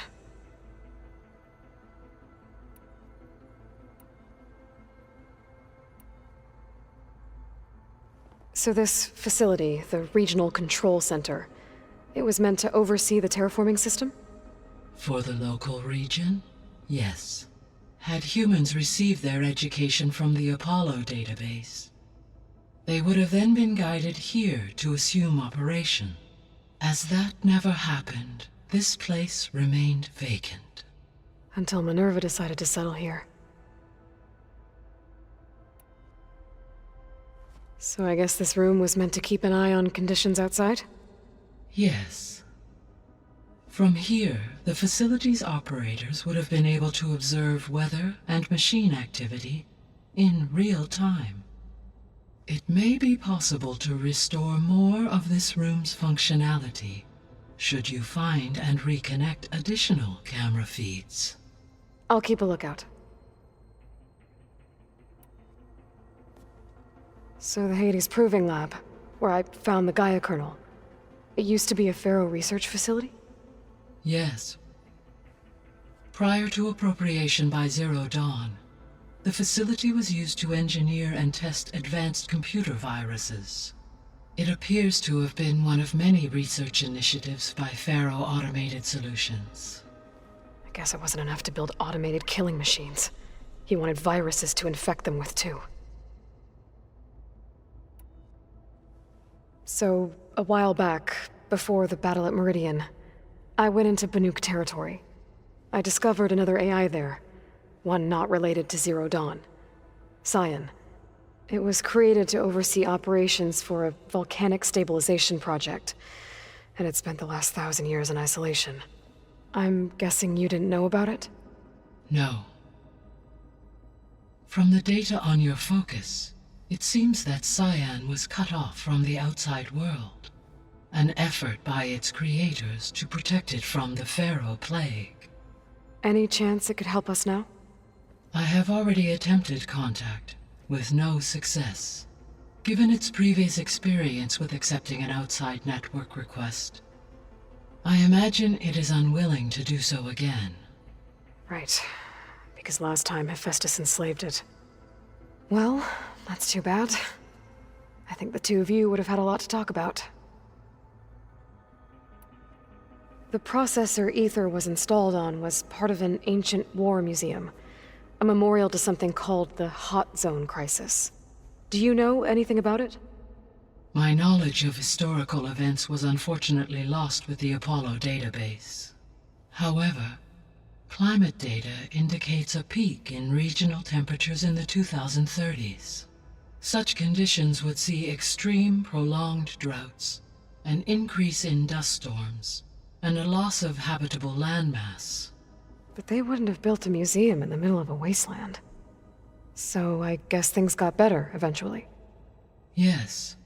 So this facility, the Regional Control Center, it was meant to oversee the terraforming system? For the local region, yes. Had humans received their education from the Apollo database, they would have then been guided here to assume operation. As that never happened, this place remained vacant. Until Minerva decided to settle here. So I guess this room was meant to keep an eye on conditions outside? Yes. From here, the facility's operators would have been able to observe weather and machine activity in real time. It may be possible to restore more of this room's functionality, should you find and reconnect additional camera feeds. I'll keep a lookout. So the Hades Proving Lab, where I found the Gaia kernel, it used to be a Pharaoh research facility? Yes. Prior to appropriation by Zero Dawn, the facility was used to engineer and test advanced computer viruses. It appears to have been one of many research initiatives by Pharaoh Automated Solutions. I guess it wasn't enough to build automated killing machines. He wanted viruses to infect them with too. So, a while back, before the battle at Meridian, I went into Banuk territory. I discovered another AI there, one not related to Zero Dawn. Scion. It was created to oversee operations for a volcanic stabilization project, and it spent the last 1,000 years in isolation. I'm guessing you didn't know about it? No. From the data on your focus, it seems that Scion was cut off from the outside world, an effort by its creators to protect it from the Pharaoh Plague. Any chance it could help us now? I have already attempted contact, with no success. Given its previous experience with accepting an outside network request, I imagine it is unwilling to do so again. Right. Because last time Hephaestus enslaved it. Well, that's too bad. I think the two of you would have had a lot to talk about. The processor Ether was installed on was part of an ancient war museum, a memorial to something called the Hot Zone Crisis. Do you know anything about it? My knowledge of historical events was unfortunately lost with the Apollo database. However, climate data indicates a peak in regional temperatures in the 2030s. Such conditions would see extreme, prolonged droughts, an increase in dust storms, and a loss of habitable landmass. But they wouldn't have built a museum in the middle of a wasteland. So I guess things got better eventually. Yes.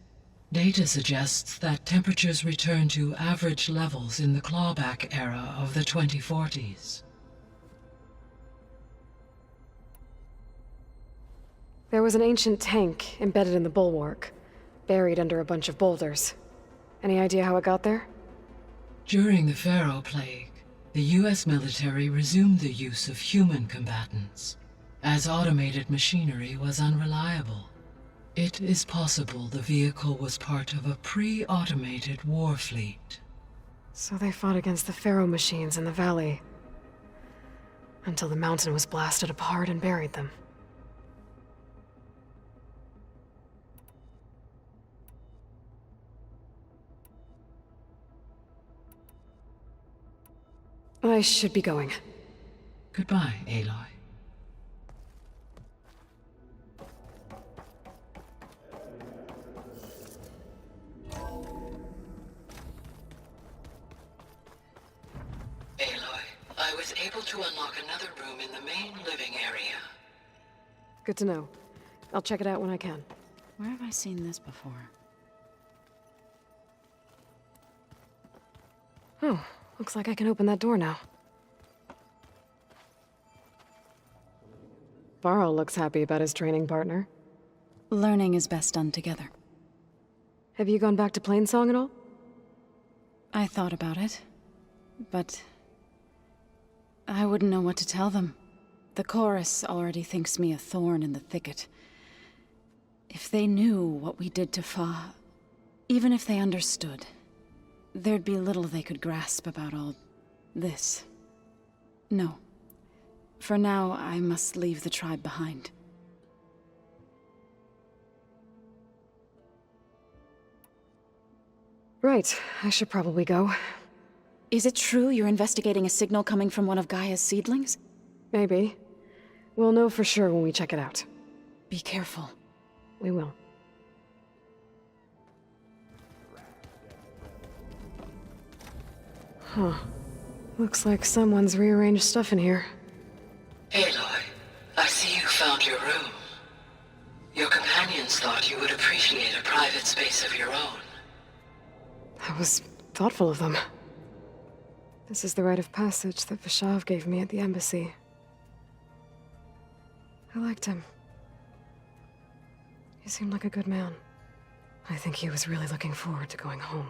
Data suggests that temperatures returned to average levels in the clawback era of the 2040s. There was an ancient tank embedded in the bulwark, buried under a bunch of boulders. Any idea how it got there? During the Pharaoh Plague, the US military resumed the use of human combatants, as automated machinery was unreliable. It is possible the vehicle was part of a pre-automated war fleet. So they fought against the Pharaoh machines in the valley, until the mountain was blasted apart and buried them. I should be going. Goodbye, Aloy. was able to unlock another room in the main living area. Good to know. I'll check it out when I can. Where have I seen this before? Oh, looks like I can open that door now. Varl looks happy about his training partner. Learning is best done together. Have you gone back to Plainsong at all? I thought about it, but I wouldn't know what to tell them. The chorus already thinks me a thorn in the thicket. If they knew what we did to Fa, even if they understood, there'd be little they could grasp about all this. No. For now, I must leave the tribe behind. Right, I should probably go. Is it true you're investigating a signal coming from one of Gaia's seedlings? Maybe. We'll know for sure when we check it out. Be careful. We will. Huh. Looks like someone's rearranged stuff in here. Aloy, I see you found your room. Your companions thought you would appreciate a private space of your own. That was thoughtful of them. This is the rite of passage that Vishav gave me at the embassy. I liked him. He seemed like a good man. I think he was really looking forward to going home.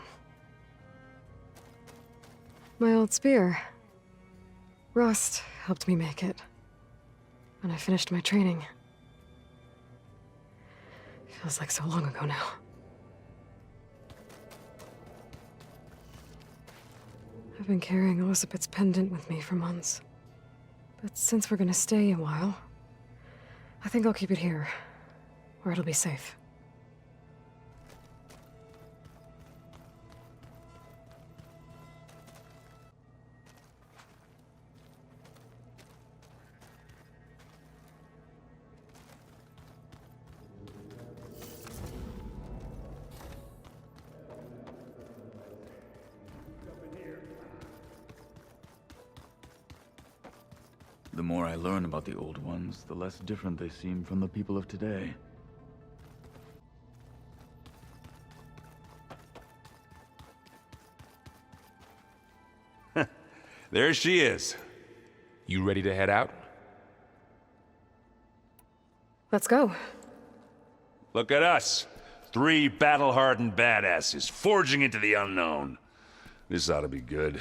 My old spear. Rust helped me make it. When I finished my training. Feels like so long ago now. I've been carrying Elizabeth's pendant with me for months. But since we're gonna stay a while, I think I'll keep it here, where it'll be safe. The more I learn about the Old Ones, the less different they seem from the people of today. There she is. You ready to head out? Let's go. Look at us. 3 battle-hardened badasses forging into the unknown. This ought to be good.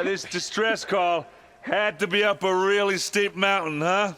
This distress call had to be up a really steep mountain, huh?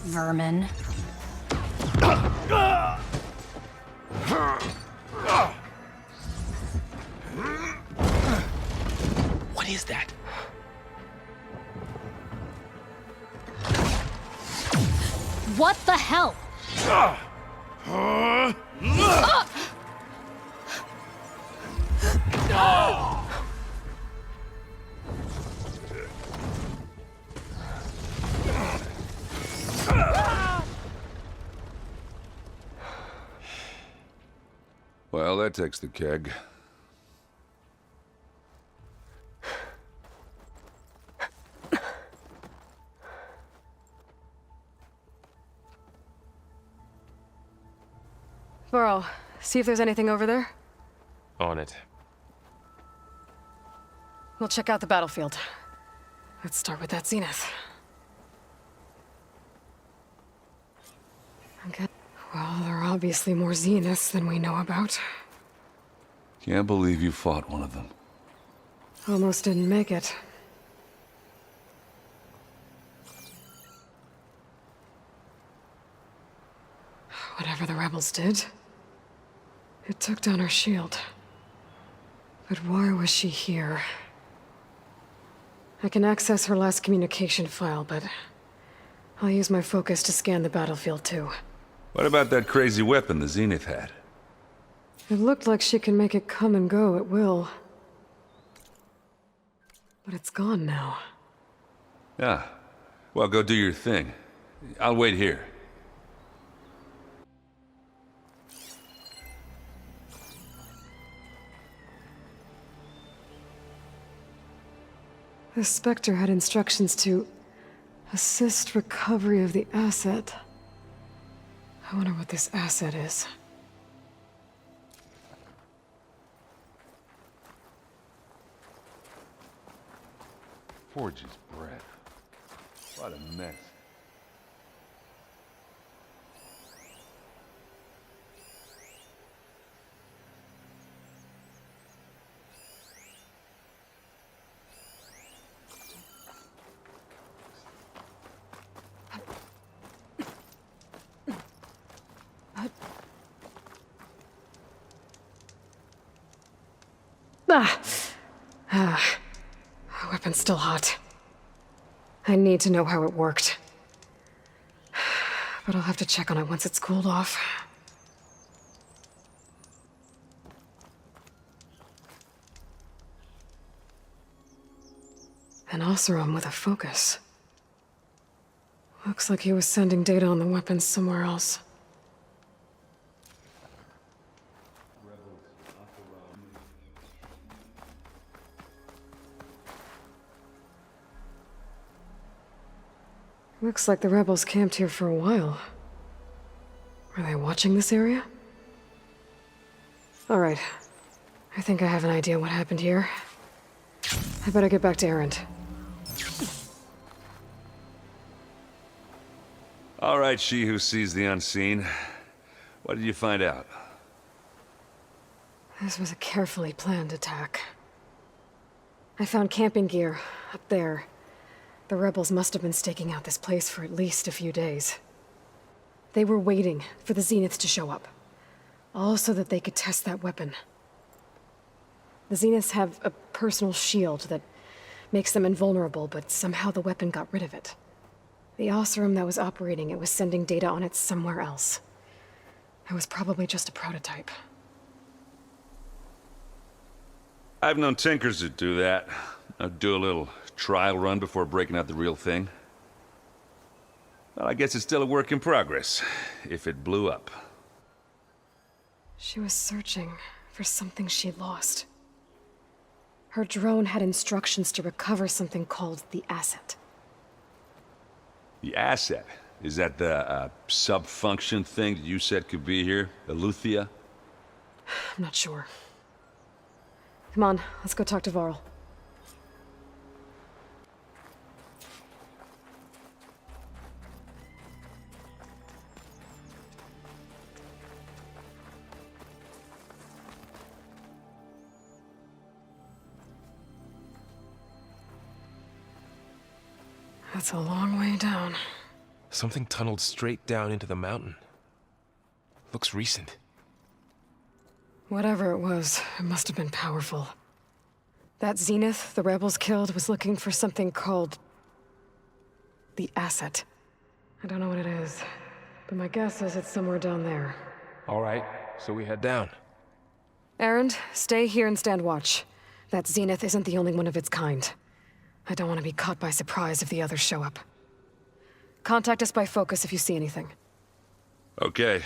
Vermin. What is that? What the hell? Well, that takes the keg. Varl, see if there's anything over there. On it. We'll check out the battlefield. Let's start with that zenith. Okay. Well, there are obviously more zeniths than we know about. Can't believe you fought one of them. Almost didn't make it. Whatever the rebels did, it took down her shield. But why was she here? I can access her last communication file, but I'll use my focus to scan the battlefield too. What about that crazy weapon the Zenith had? It looked like she can make it come and go at will. But it's gone now. Ah. Well, go do your thing. I'll wait here. The Spectre had instructions to assist recovery of the asset. I wonder what this asset is. Forge's breath. What a mess. The weapon's still hot. I need to know how it worked. But I'll have to check on it once it's cooled off. An Oseram with a focus. Looks like he was sending data on the weapons somewhere else. Looks like the rebels camped here for a while. Were they watching this area? All right. I think I have an idea what happened here. I better get back to Erend. All right, she who sees the unseen. What did you find out? This was a carefully planned attack. I found camping gear up there. The rebels must have been staking out this place for at least a few days. They were waiting for the Zeniths to show up. All so that they could test that weapon. The Zeniths have a personal shield that makes them invulnerable, but somehow the weapon got rid of it. The Oseram that was operating it was sending data on it somewhere else. It was probably just a prototype. I've known tinkers that do that. I'd do a little trial run before breaking out the real thing. Well, I guess it's still a work in progress, if it blew up. She was searching for something she lost. Her drone had instructions to recover something called the asset. The asset? Is that the sub-function thing that you said could be here? Aletheia? I'm not sure. Come on, let's go talk to Varl. That's a long way down. Something tunneled straight down into the mountain. Looks recent. Whatever it was, it must have been powerful. That Zenith the rebels killed was looking for something called the asset. I don't know what it is, but my guess is it's somewhere down there. All right, so we head down. Erend, stay here and stand watch. That Zenith isn't the only one of its kind. I don't want to be caught by surprise if the others show up. Contact us by focus if you see anything. Okay.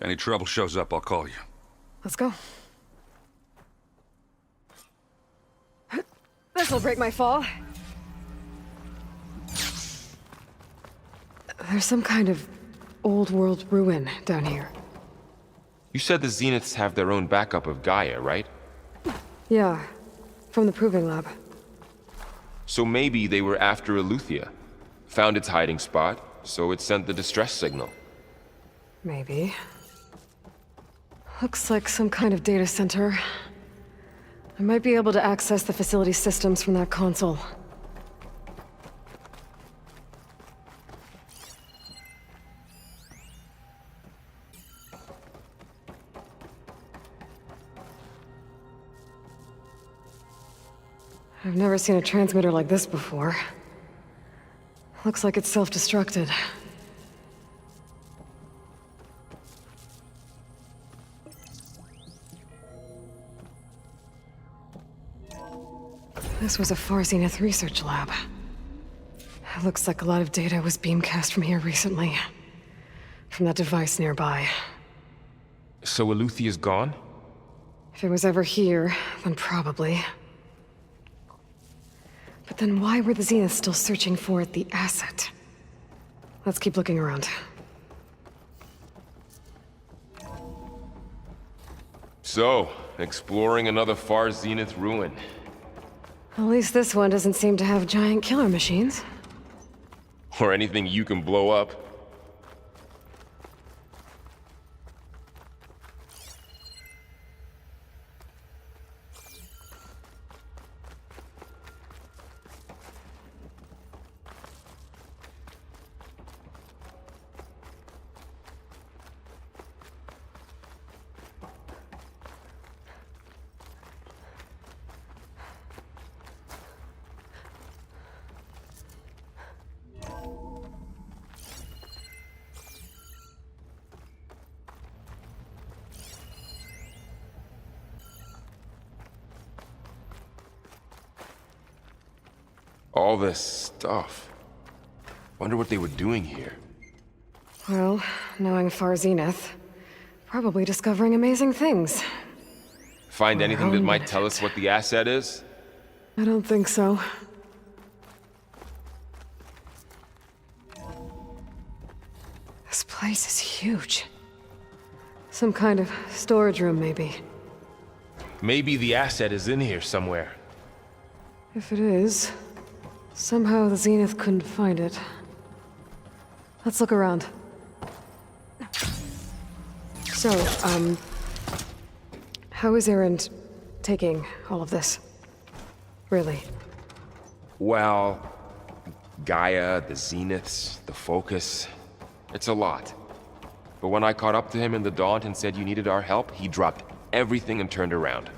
Any trouble shows up, I'll call you. Let's go. This'll break my fall. There's some kind of old world ruin down here. You said the Zeniths have their own backup of GAIA, right? Yeah, from the proving lab. So maybe they were after Aletheia. Found its hiding spot, so it sent the distress signal. Maybe. Looks like some kind of data center. I might be able to access the facility systems from that console. I've never seen a transmitter like this before. Looks like it's self-destructed. This was a Far Zenith research lab. It looks like a lot of data was beamcast from here recently. From that device nearby. So Eluthia's gone? If it was ever here, then probably. But then why were the Zeniths still searching for the asset? Let's keep looking around. So, exploring another Far Zenith ruin. At least this one doesn't seem to have giant killer machines. Or anything you can blow up. All this stuff. Wonder what they were doing here. Well, knowing Far Zenith, probably discovering amazing things. Find anything that might tell us what the asset is? I don't think so. This place is huge. Some kind of storage room, maybe. Maybe the asset is in here somewhere. If it is, somehow the Zenith couldn't find it. Let's look around. So, how is Erend taking all of this? Really? Well, GAIA, the Zeniths, the Focus. It's a lot. But when I caught up to him in the Daunt and said you needed our help, he dropped everything and turned around.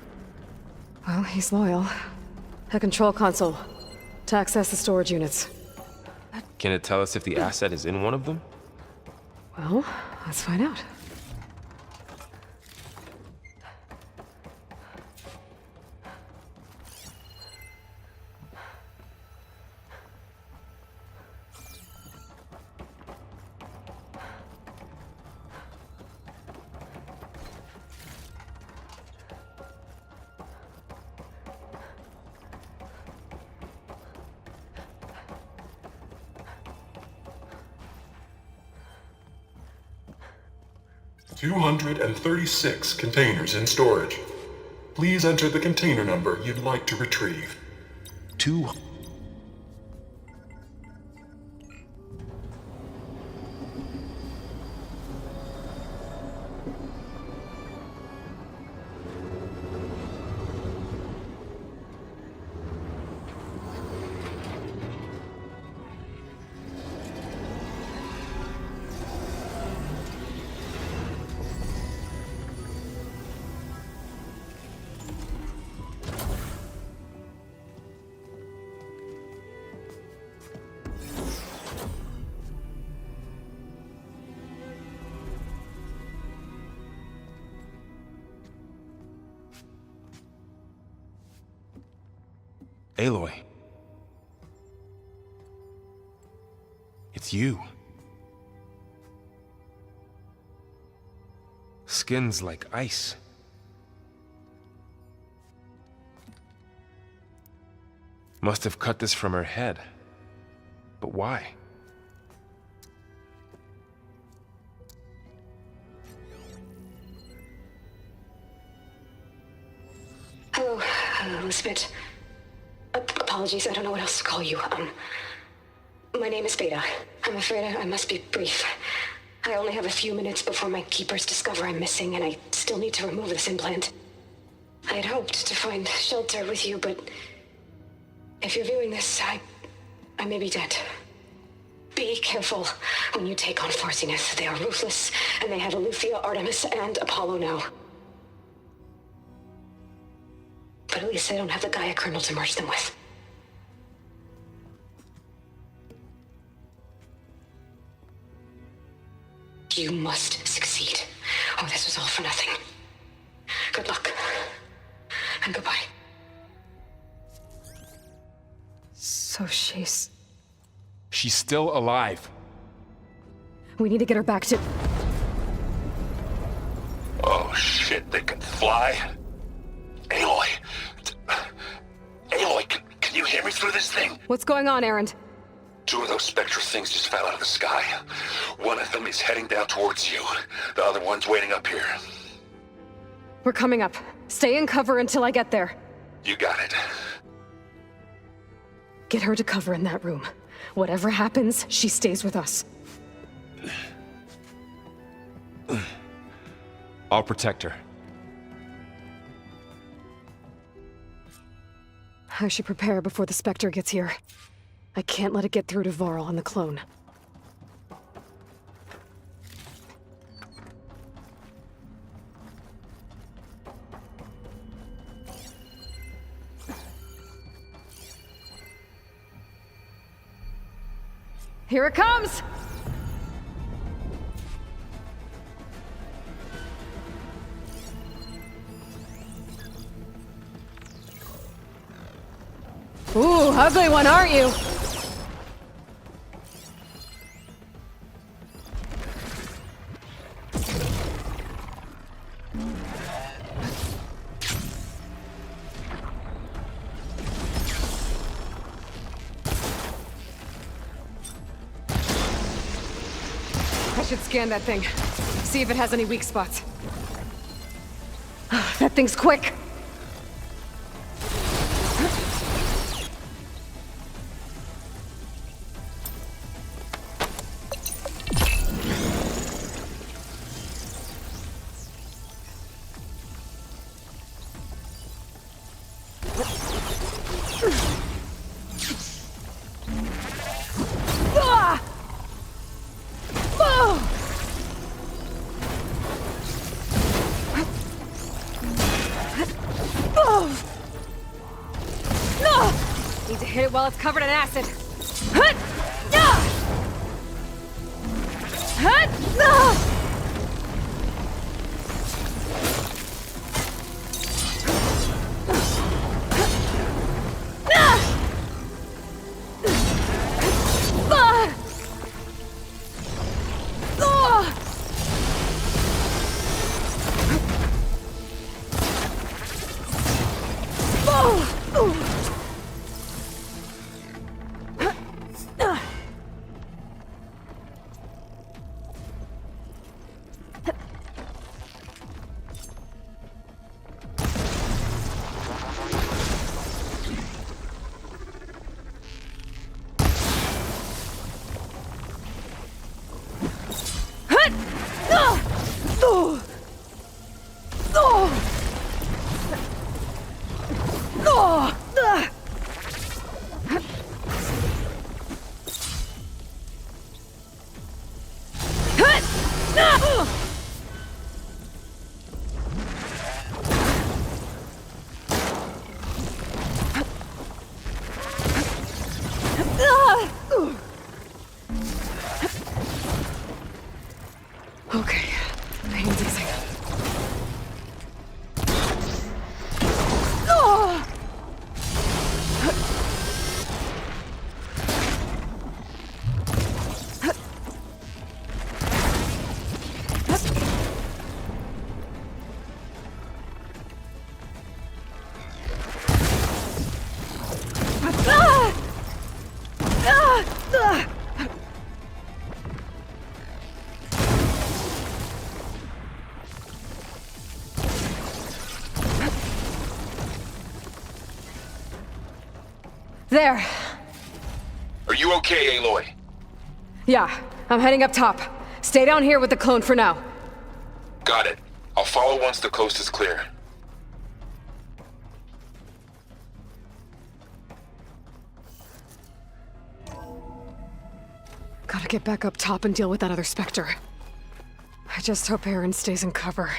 Well, he's loyal. A control console to access the storage units. Can it tell us if the asset is in one of them? Well, let's find out. $236 containers in storage. Please enter the container number you'd like to retrieve. Aloy. It's you. Skin's like ice. Must have cut this from her head. But why? Hello, Elizabeth. Apologies, I don't know what else to call you. My name is Beta. I'm afraid I must be brief. I only have a few minutes before my keepers discover I'm missing, and I still need to remove this implant. I had hoped to find shelter with you, but if you're viewing this, I may be dead. Be careful when you take on Far Zenith. They are ruthless, and they have Eleuthia, Artemis, and Apollo now. But at least I don't have the Gaia kernel to merge them with. You must succeed. Oh, this was all for nothing. Good luck. And goodbye. So she's... She's still alive. We need to get her back to... Oh shit, they can fly? Aloy! Aloy, can you hear me through this thing? What's going on, Erend? 2 of those spectral things just fell out of the sky. One of them is heading down towards you. The other one's waiting up here. We're coming up. Stay in cover until I get there. You got it. Get her to cover in that room. Whatever happens, she stays with us. I'll protect her. I should prepare before the Spectre gets here. I can't let it get through to Varl and the clone. Here it comes! Ooh, ugly one, aren't you? I should scan that thing. See if it has any weak spots. That thing's quick! Need to hit it while it's covered in acid. Okay, pain's easing. There. Are you okay, Aloy? Yeah, I'm heading up top. Stay down here with the clone for now. Got it. I'll follow once the coast is clear. Gotta get back up top and deal with that other Spectre. I just hope Aaron stays in cover.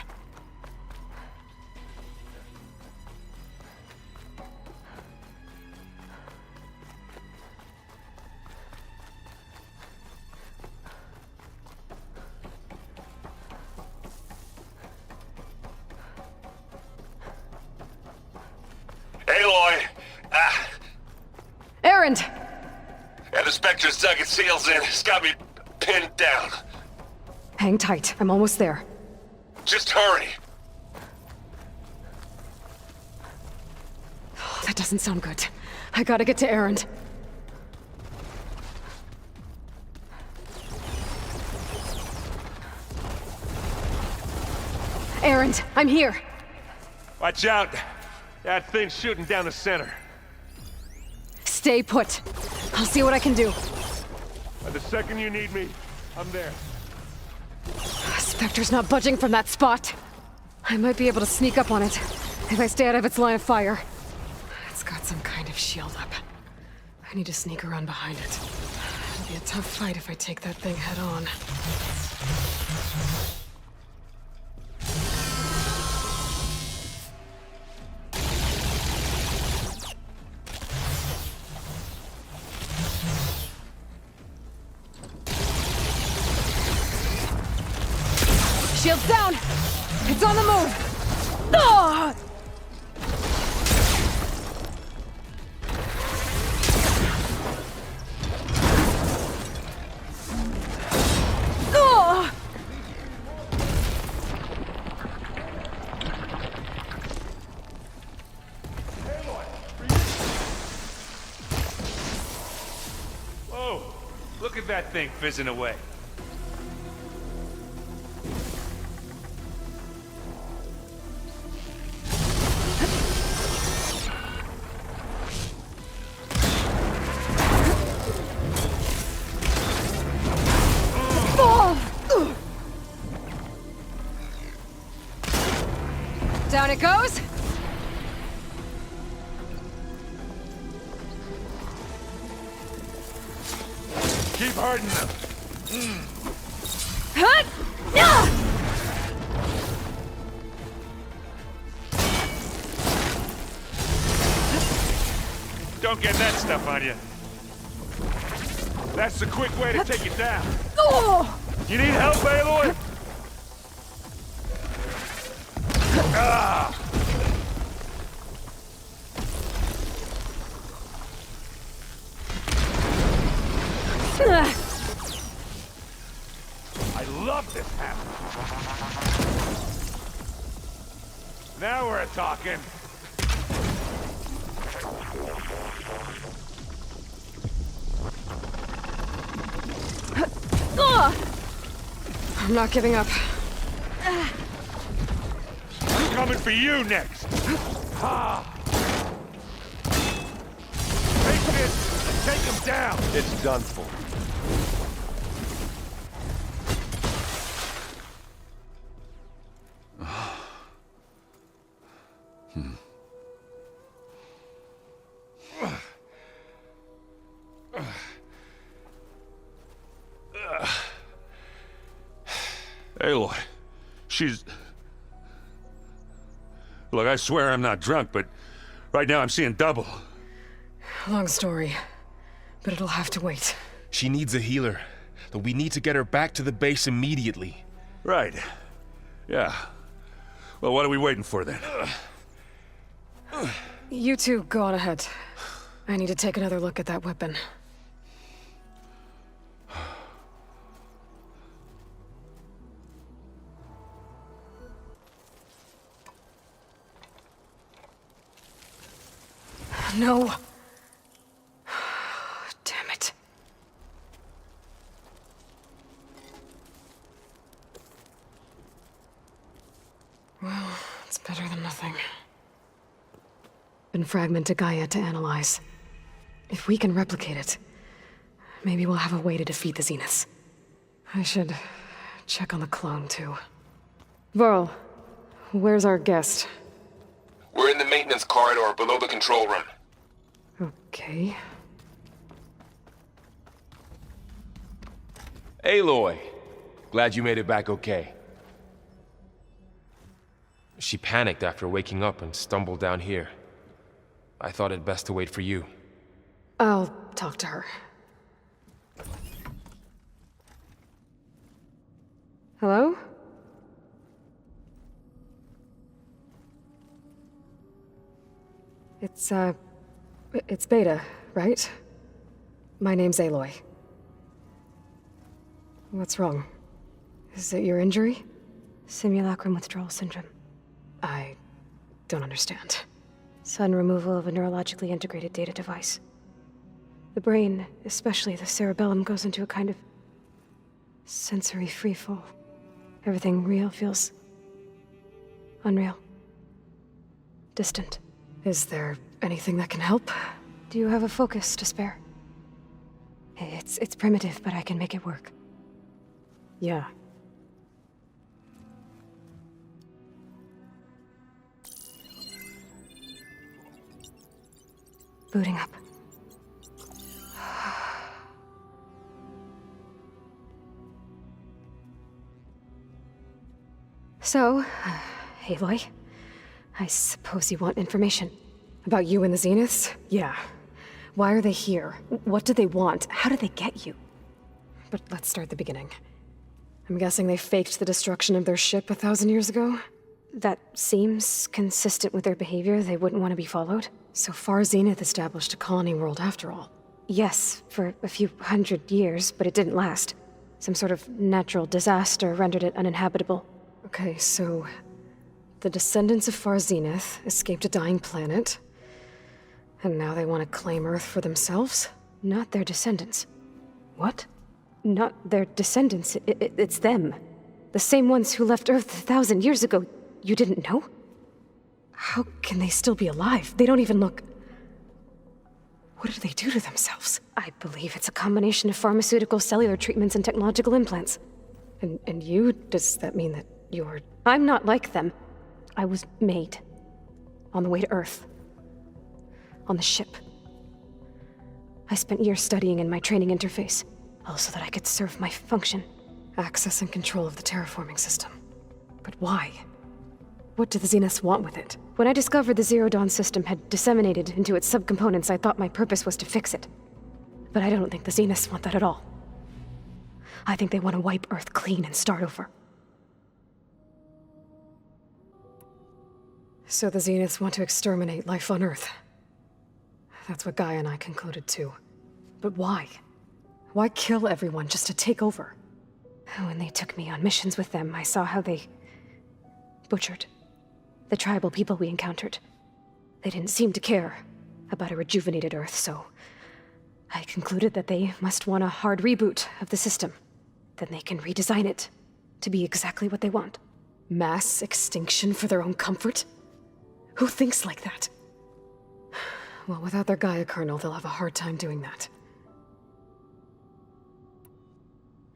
Erend! And the Spectre's dug its heels in. It's got me pinned down. Hang tight. I'm almost there. Just hurry. Oh, that doesn't sound good. I gotta get to Erend. Erend, I'm here. Watch out. That thing's shooting down the center. Stay put. I'll see what I can do. The second you need me, I'm there. Spectre's not budging from that spot. I might be able to sneak up on it if I stay out of its line of fire. It's got some kind of shield up. I need to sneak around behind it. It'll be a tough fight if I take that thing head on. Shield's down! It's on the move! Ah! Ah! Whoa! Look at that thing fizzing away. Down it goes! Keep hurting them. Hut! Ah! Don't get that stuff on you. That's the quick way to take it down. Oh! You need help, Aloy? Ah! I love this hammer. Now we're talking. I'm not giving up. I'm coming for you next. Ha! Take this and take him down. It's done for. Aloy, she's... Look, I swear I'm not drunk, but right now I'm seeing double. Long story, but it'll have to wait. She needs a healer, but we need to get her back to the base immediately. Right. Yeah. Well, what are we waiting for then? You two go on ahead. I need to take another look at that weapon. No. Damn it. Well, it's better than nothing. Been fragment to GAIA to analyze. If we can replicate it, maybe we'll have a way to defeat the ZENITHS. I should check on the clone, too. Varl, where's our guest? We're in the maintenance corridor below the control room. Okay. Aloy, glad you made it back okay. She panicked after waking up and stumbled down here. I thought it best to wait for you. I'll talk to her. Hello? It's Beta, right? My name's Aloy. What's wrong? Is it your injury? Simulacrum withdrawal syndrome. I don't understand. Sudden removal of a neurologically integrated data device. The brain, especially the cerebellum, goes into a kind of sensory freefall. Everything real feels unreal. Distant. Is there anything that can help? Do you have a focus to spare? It's primitive, but I can make it work. Yeah. Booting up. So, Aloy, I suppose you want information. About you and the Zeniths? Yeah. Why are they here? What do they want? How did they get you? But let's start at the beginning. I'm guessing they faked the destruction of their ship 1,000 years ago? That seems consistent with their behavior. They wouldn't want to be followed. So far, Zenith established a colony world after all. Yes, for a few hundred years, but it didn't last. Some sort of natural disaster rendered it uninhabitable. Okay, so the descendants of Far Zenith escaped a dying planet, and now they want to claim Earth for themselves? Not their descendants. What? Not their descendants. It's them. The same ones who left Earth 1,000 years ago. You didn't know? How can they still be alive? They don't even look... What did they do to themselves? I believe it's a combination of pharmaceutical, cellular treatments, and technological implants. And you? Does that mean that you're... I'm not like them. I was made. On the way to Earth. On the ship. I spent years studying in my training interface, all so that I could serve my function. Access and control of the terraforming system. But why? What do the Zeniths want with it? When I discovered the Zero Dawn system had disseminated into its subcomponents, I thought my purpose was to fix it. But I don't think the Zeniths want that at all. I think they want to wipe Earth clean and start over. So the Zeniths want to exterminate life on Earth. That's what GAIA and I concluded too. But why? Why kill everyone just to take over? When they took me on missions with them, I saw how they butchered the tribal people we encountered. They didn't seem to care about a rejuvenated Earth, so I concluded that they must want a hard reboot of the system. Then they can redesign it to be exactly what they want. Mass extinction for their own comfort? Who thinks like that? Well, without their GAIA kernel, they'll have a hard time doing that.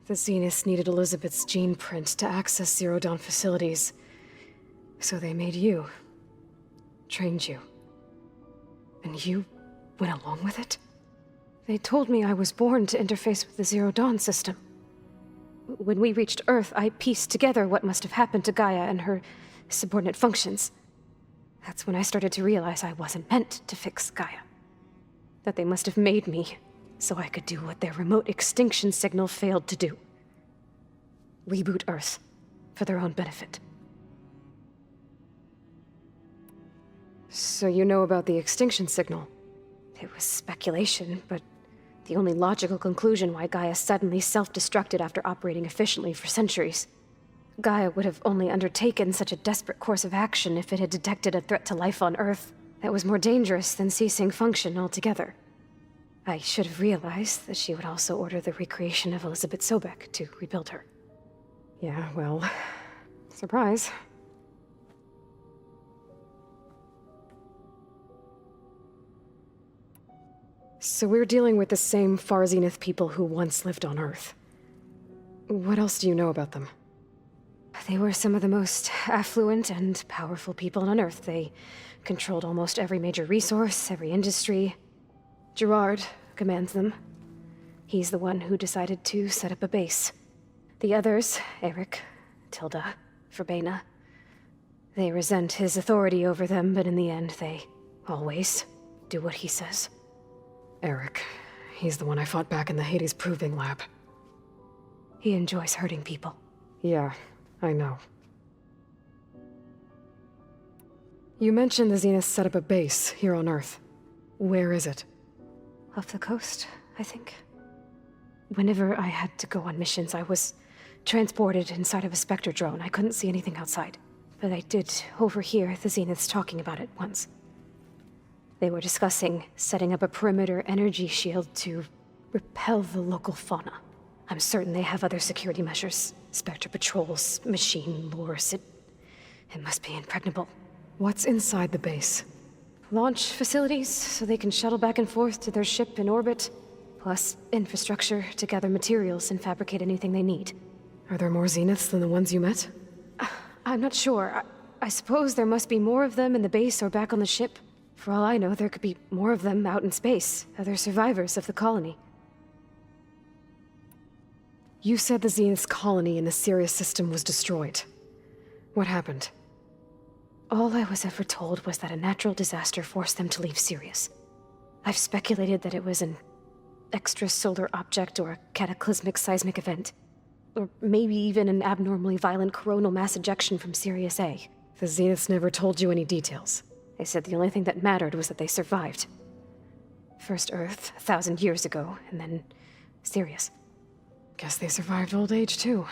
The Zeniths needed Elizabeth's gene print to access Zero Dawn facilities. So they made you. Trained you. And you went along with it? They told me I was born to interface with the Zero Dawn system. When we reached Earth, I pieced together what must have happened to GAIA and her subordinate functions. That's when I started to realize I wasn't meant to fix GAIA. That they must have made me so I could do what their remote extinction signal failed to do. Reboot Earth for their own benefit. So you know about the extinction signal? It was speculation, but the only logical conclusion why GAIA suddenly self-destructed after operating efficiently for centuries. GAIA would have only undertaken such a desperate course of action if it had detected a threat to life on Earth that was more dangerous than ceasing function altogether. I should have realized that she would also order the recreation of Elizabeth Sobek to rebuild her. Yeah, well, surprise. So we're dealing with the same Far Zenith people who once lived on Earth. What else do you know about them? They were some of the most affluent and powerful people on Earth. They controlled almost every major resource, every industry. Gerard commands them. He's the one who decided to set up a base. The others, Eric, Tilda, Verbena, they resent his authority over them, but in the end, they always do what he says. Eric. He's the one I fought back in the Hades Proving Lab. He enjoys hurting people. Yeah, I know. You mentioned the Zeniths set up a base here on Earth. Where is it? Off the coast, I think. Whenever I had to go on missions, I was transported inside of a Spectre drone. I couldn't see anything outside. But I did overhear the Zeniths talking about it once. They were discussing setting up a perimeter energy shield to repel the local fauna. I'm certain they have other security measures. Spectre patrols, machine lures. It must be impregnable. What's inside the base? Launch facilities, so they can shuttle back and forth to their ship in orbit. Plus infrastructure to gather materials and fabricate anything they need. Are there more Zeniths than the ones you met? I'm not sure. I suppose there must be more of them in the base or back on the ship. For all I know, there could be more of them out in space, other survivors of the colony. You said the Zenith's colony in the Sirius system was destroyed. What happened? All I was ever told was that a natural disaster forced them to leave Sirius. I've speculated that it was an extrasolar object or a cataclysmic seismic event. Or maybe even an abnormally violent coronal mass ejection from Sirius A. The Zeniths never told you any details. They said the only thing that mattered was that they survived. First Earth, 1,000 years ago, and then Sirius. Guess they survived old age, too.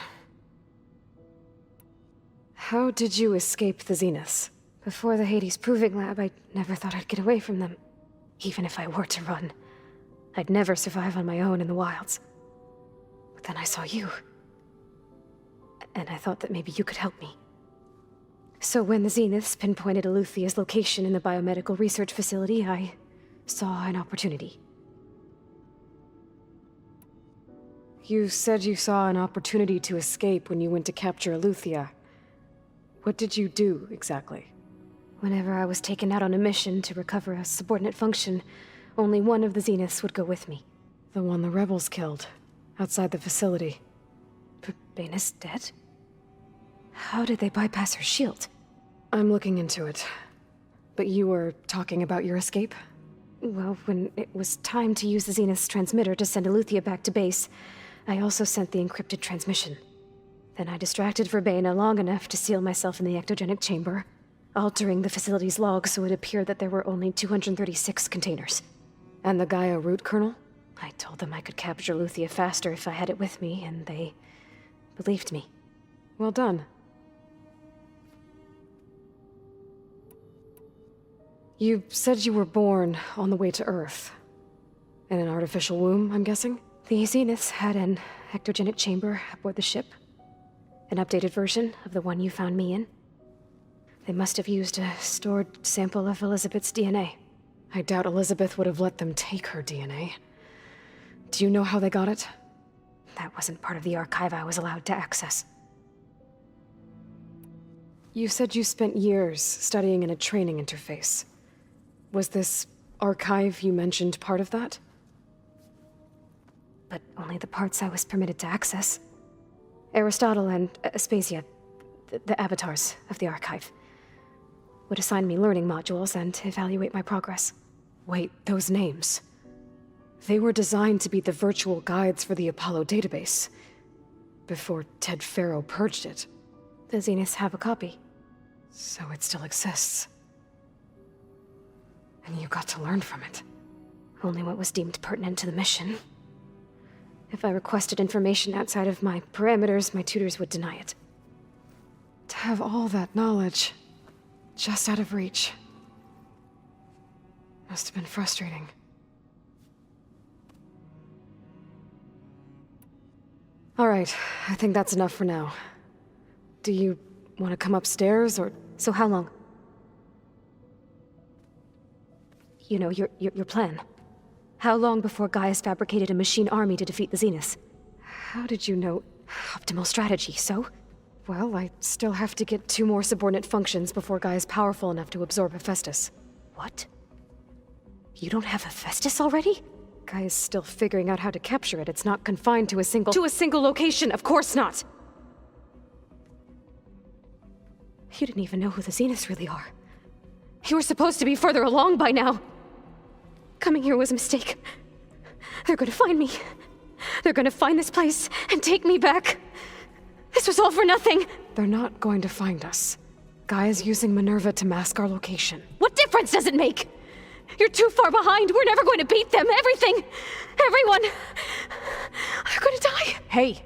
How did you escape the Zeniths? Before the Hades Proving Lab, I never thought I'd get away from them. Even if I were to run, I'd never survive on my own in the wilds. But then I saw you. And I thought that maybe you could help me. So when the Zeniths pinpointed Eluthia's location in the biomedical research facility, I saw an opportunity. You said you saw an opportunity to escape when you went to capture Eluthia. What did you do, exactly? Whenever I was taken out on a mission to recover a subordinate function, only one of the Zeniths would go with me. The one the rebels killed, outside the facility. Baina's dead? How did they bypass her shield? I'm looking into it. But you were talking about your escape? Well, when it was time to use the Zenith's transmitter to send Eluthia back to base, I also sent the encrypted transmission. Then I distracted Verbaina long enough to seal myself in the ectogenic chamber, altering the facility's log so it appeared that there were only 236 containers. And the GAIA root kernel? I told them I could capture Eluthia faster if I had it with me, and they believed me. Well done. You said you were born on the way to Earth. In an artificial womb, I'm guessing? The Zeniths had an ectogenic chamber aboard the ship. An updated version of the one you found me in. They must have used a stored sample of Elizabeth's DNA. I doubt Elizabeth would have let them take her DNA. Do you know how they got it? That wasn't part of the archive I was allowed to access. You said you spent years studying in a training interface. Was this archive you mentioned part of that? But only the parts I was permitted to access. Aristotle and Aspasia, the avatars of the archive, would assign me learning modules and evaluate my progress. Wait, those names. They were designed to be the virtual guides for the Apollo database, before Ted Faro purged it. The Zeniths have a copy. So it still exists. And you got to learn from it. Only what was deemed pertinent to the mission. If I requested information outside of my parameters, my tutors would deny it. To have all that knowledge, just out of reach. Must have been frustrating. All right, I think that's enough for now. Do you want to come upstairs, or... So how long? You know, your plan. How long before Gaia's fabricated a machine army to defeat the Zeniths? How did you know? Optimal strategy, so? Well, I still have to get 2 more subordinate functions before Gaia's powerful enough to absorb Hephaestus. What? You don't have Hephaestus already? Gaia's still figuring out how to capture it. It's not confined to a single... To a single location, of course not! You didn't even know who the Zeniths really are. You were supposed to be further along by now. Coming here was a mistake. They're gonna find me. They're gonna find this place and take me back. This was all for nothing. They're not going to find us. Gaia's using Minerva to mask our location. What difference does it make? You're too far behind. We're never going to beat them. Everything. Everyone. I'm gonna die. Hey.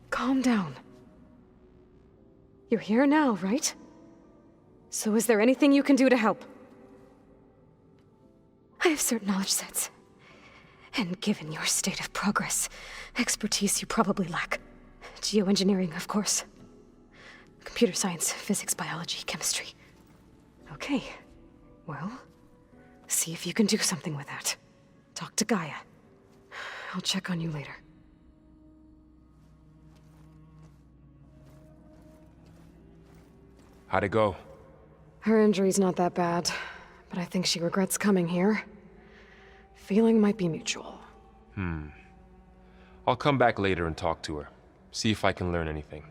Calm down. You're here now, right? So is there anything you can do to help? I have certain knowledge sets. And given your state of progress, expertise you probably lack. Geoengineering, of course. Computer science, physics, biology, chemistry. Okay. Well, see if you can do something with that. Talk to Gaia. I'll check on you later. How'd it go? Her injury's not that bad, but I think she regrets coming here. Feeling might be mutual. I'll come back later and talk to her. See if I can learn anything.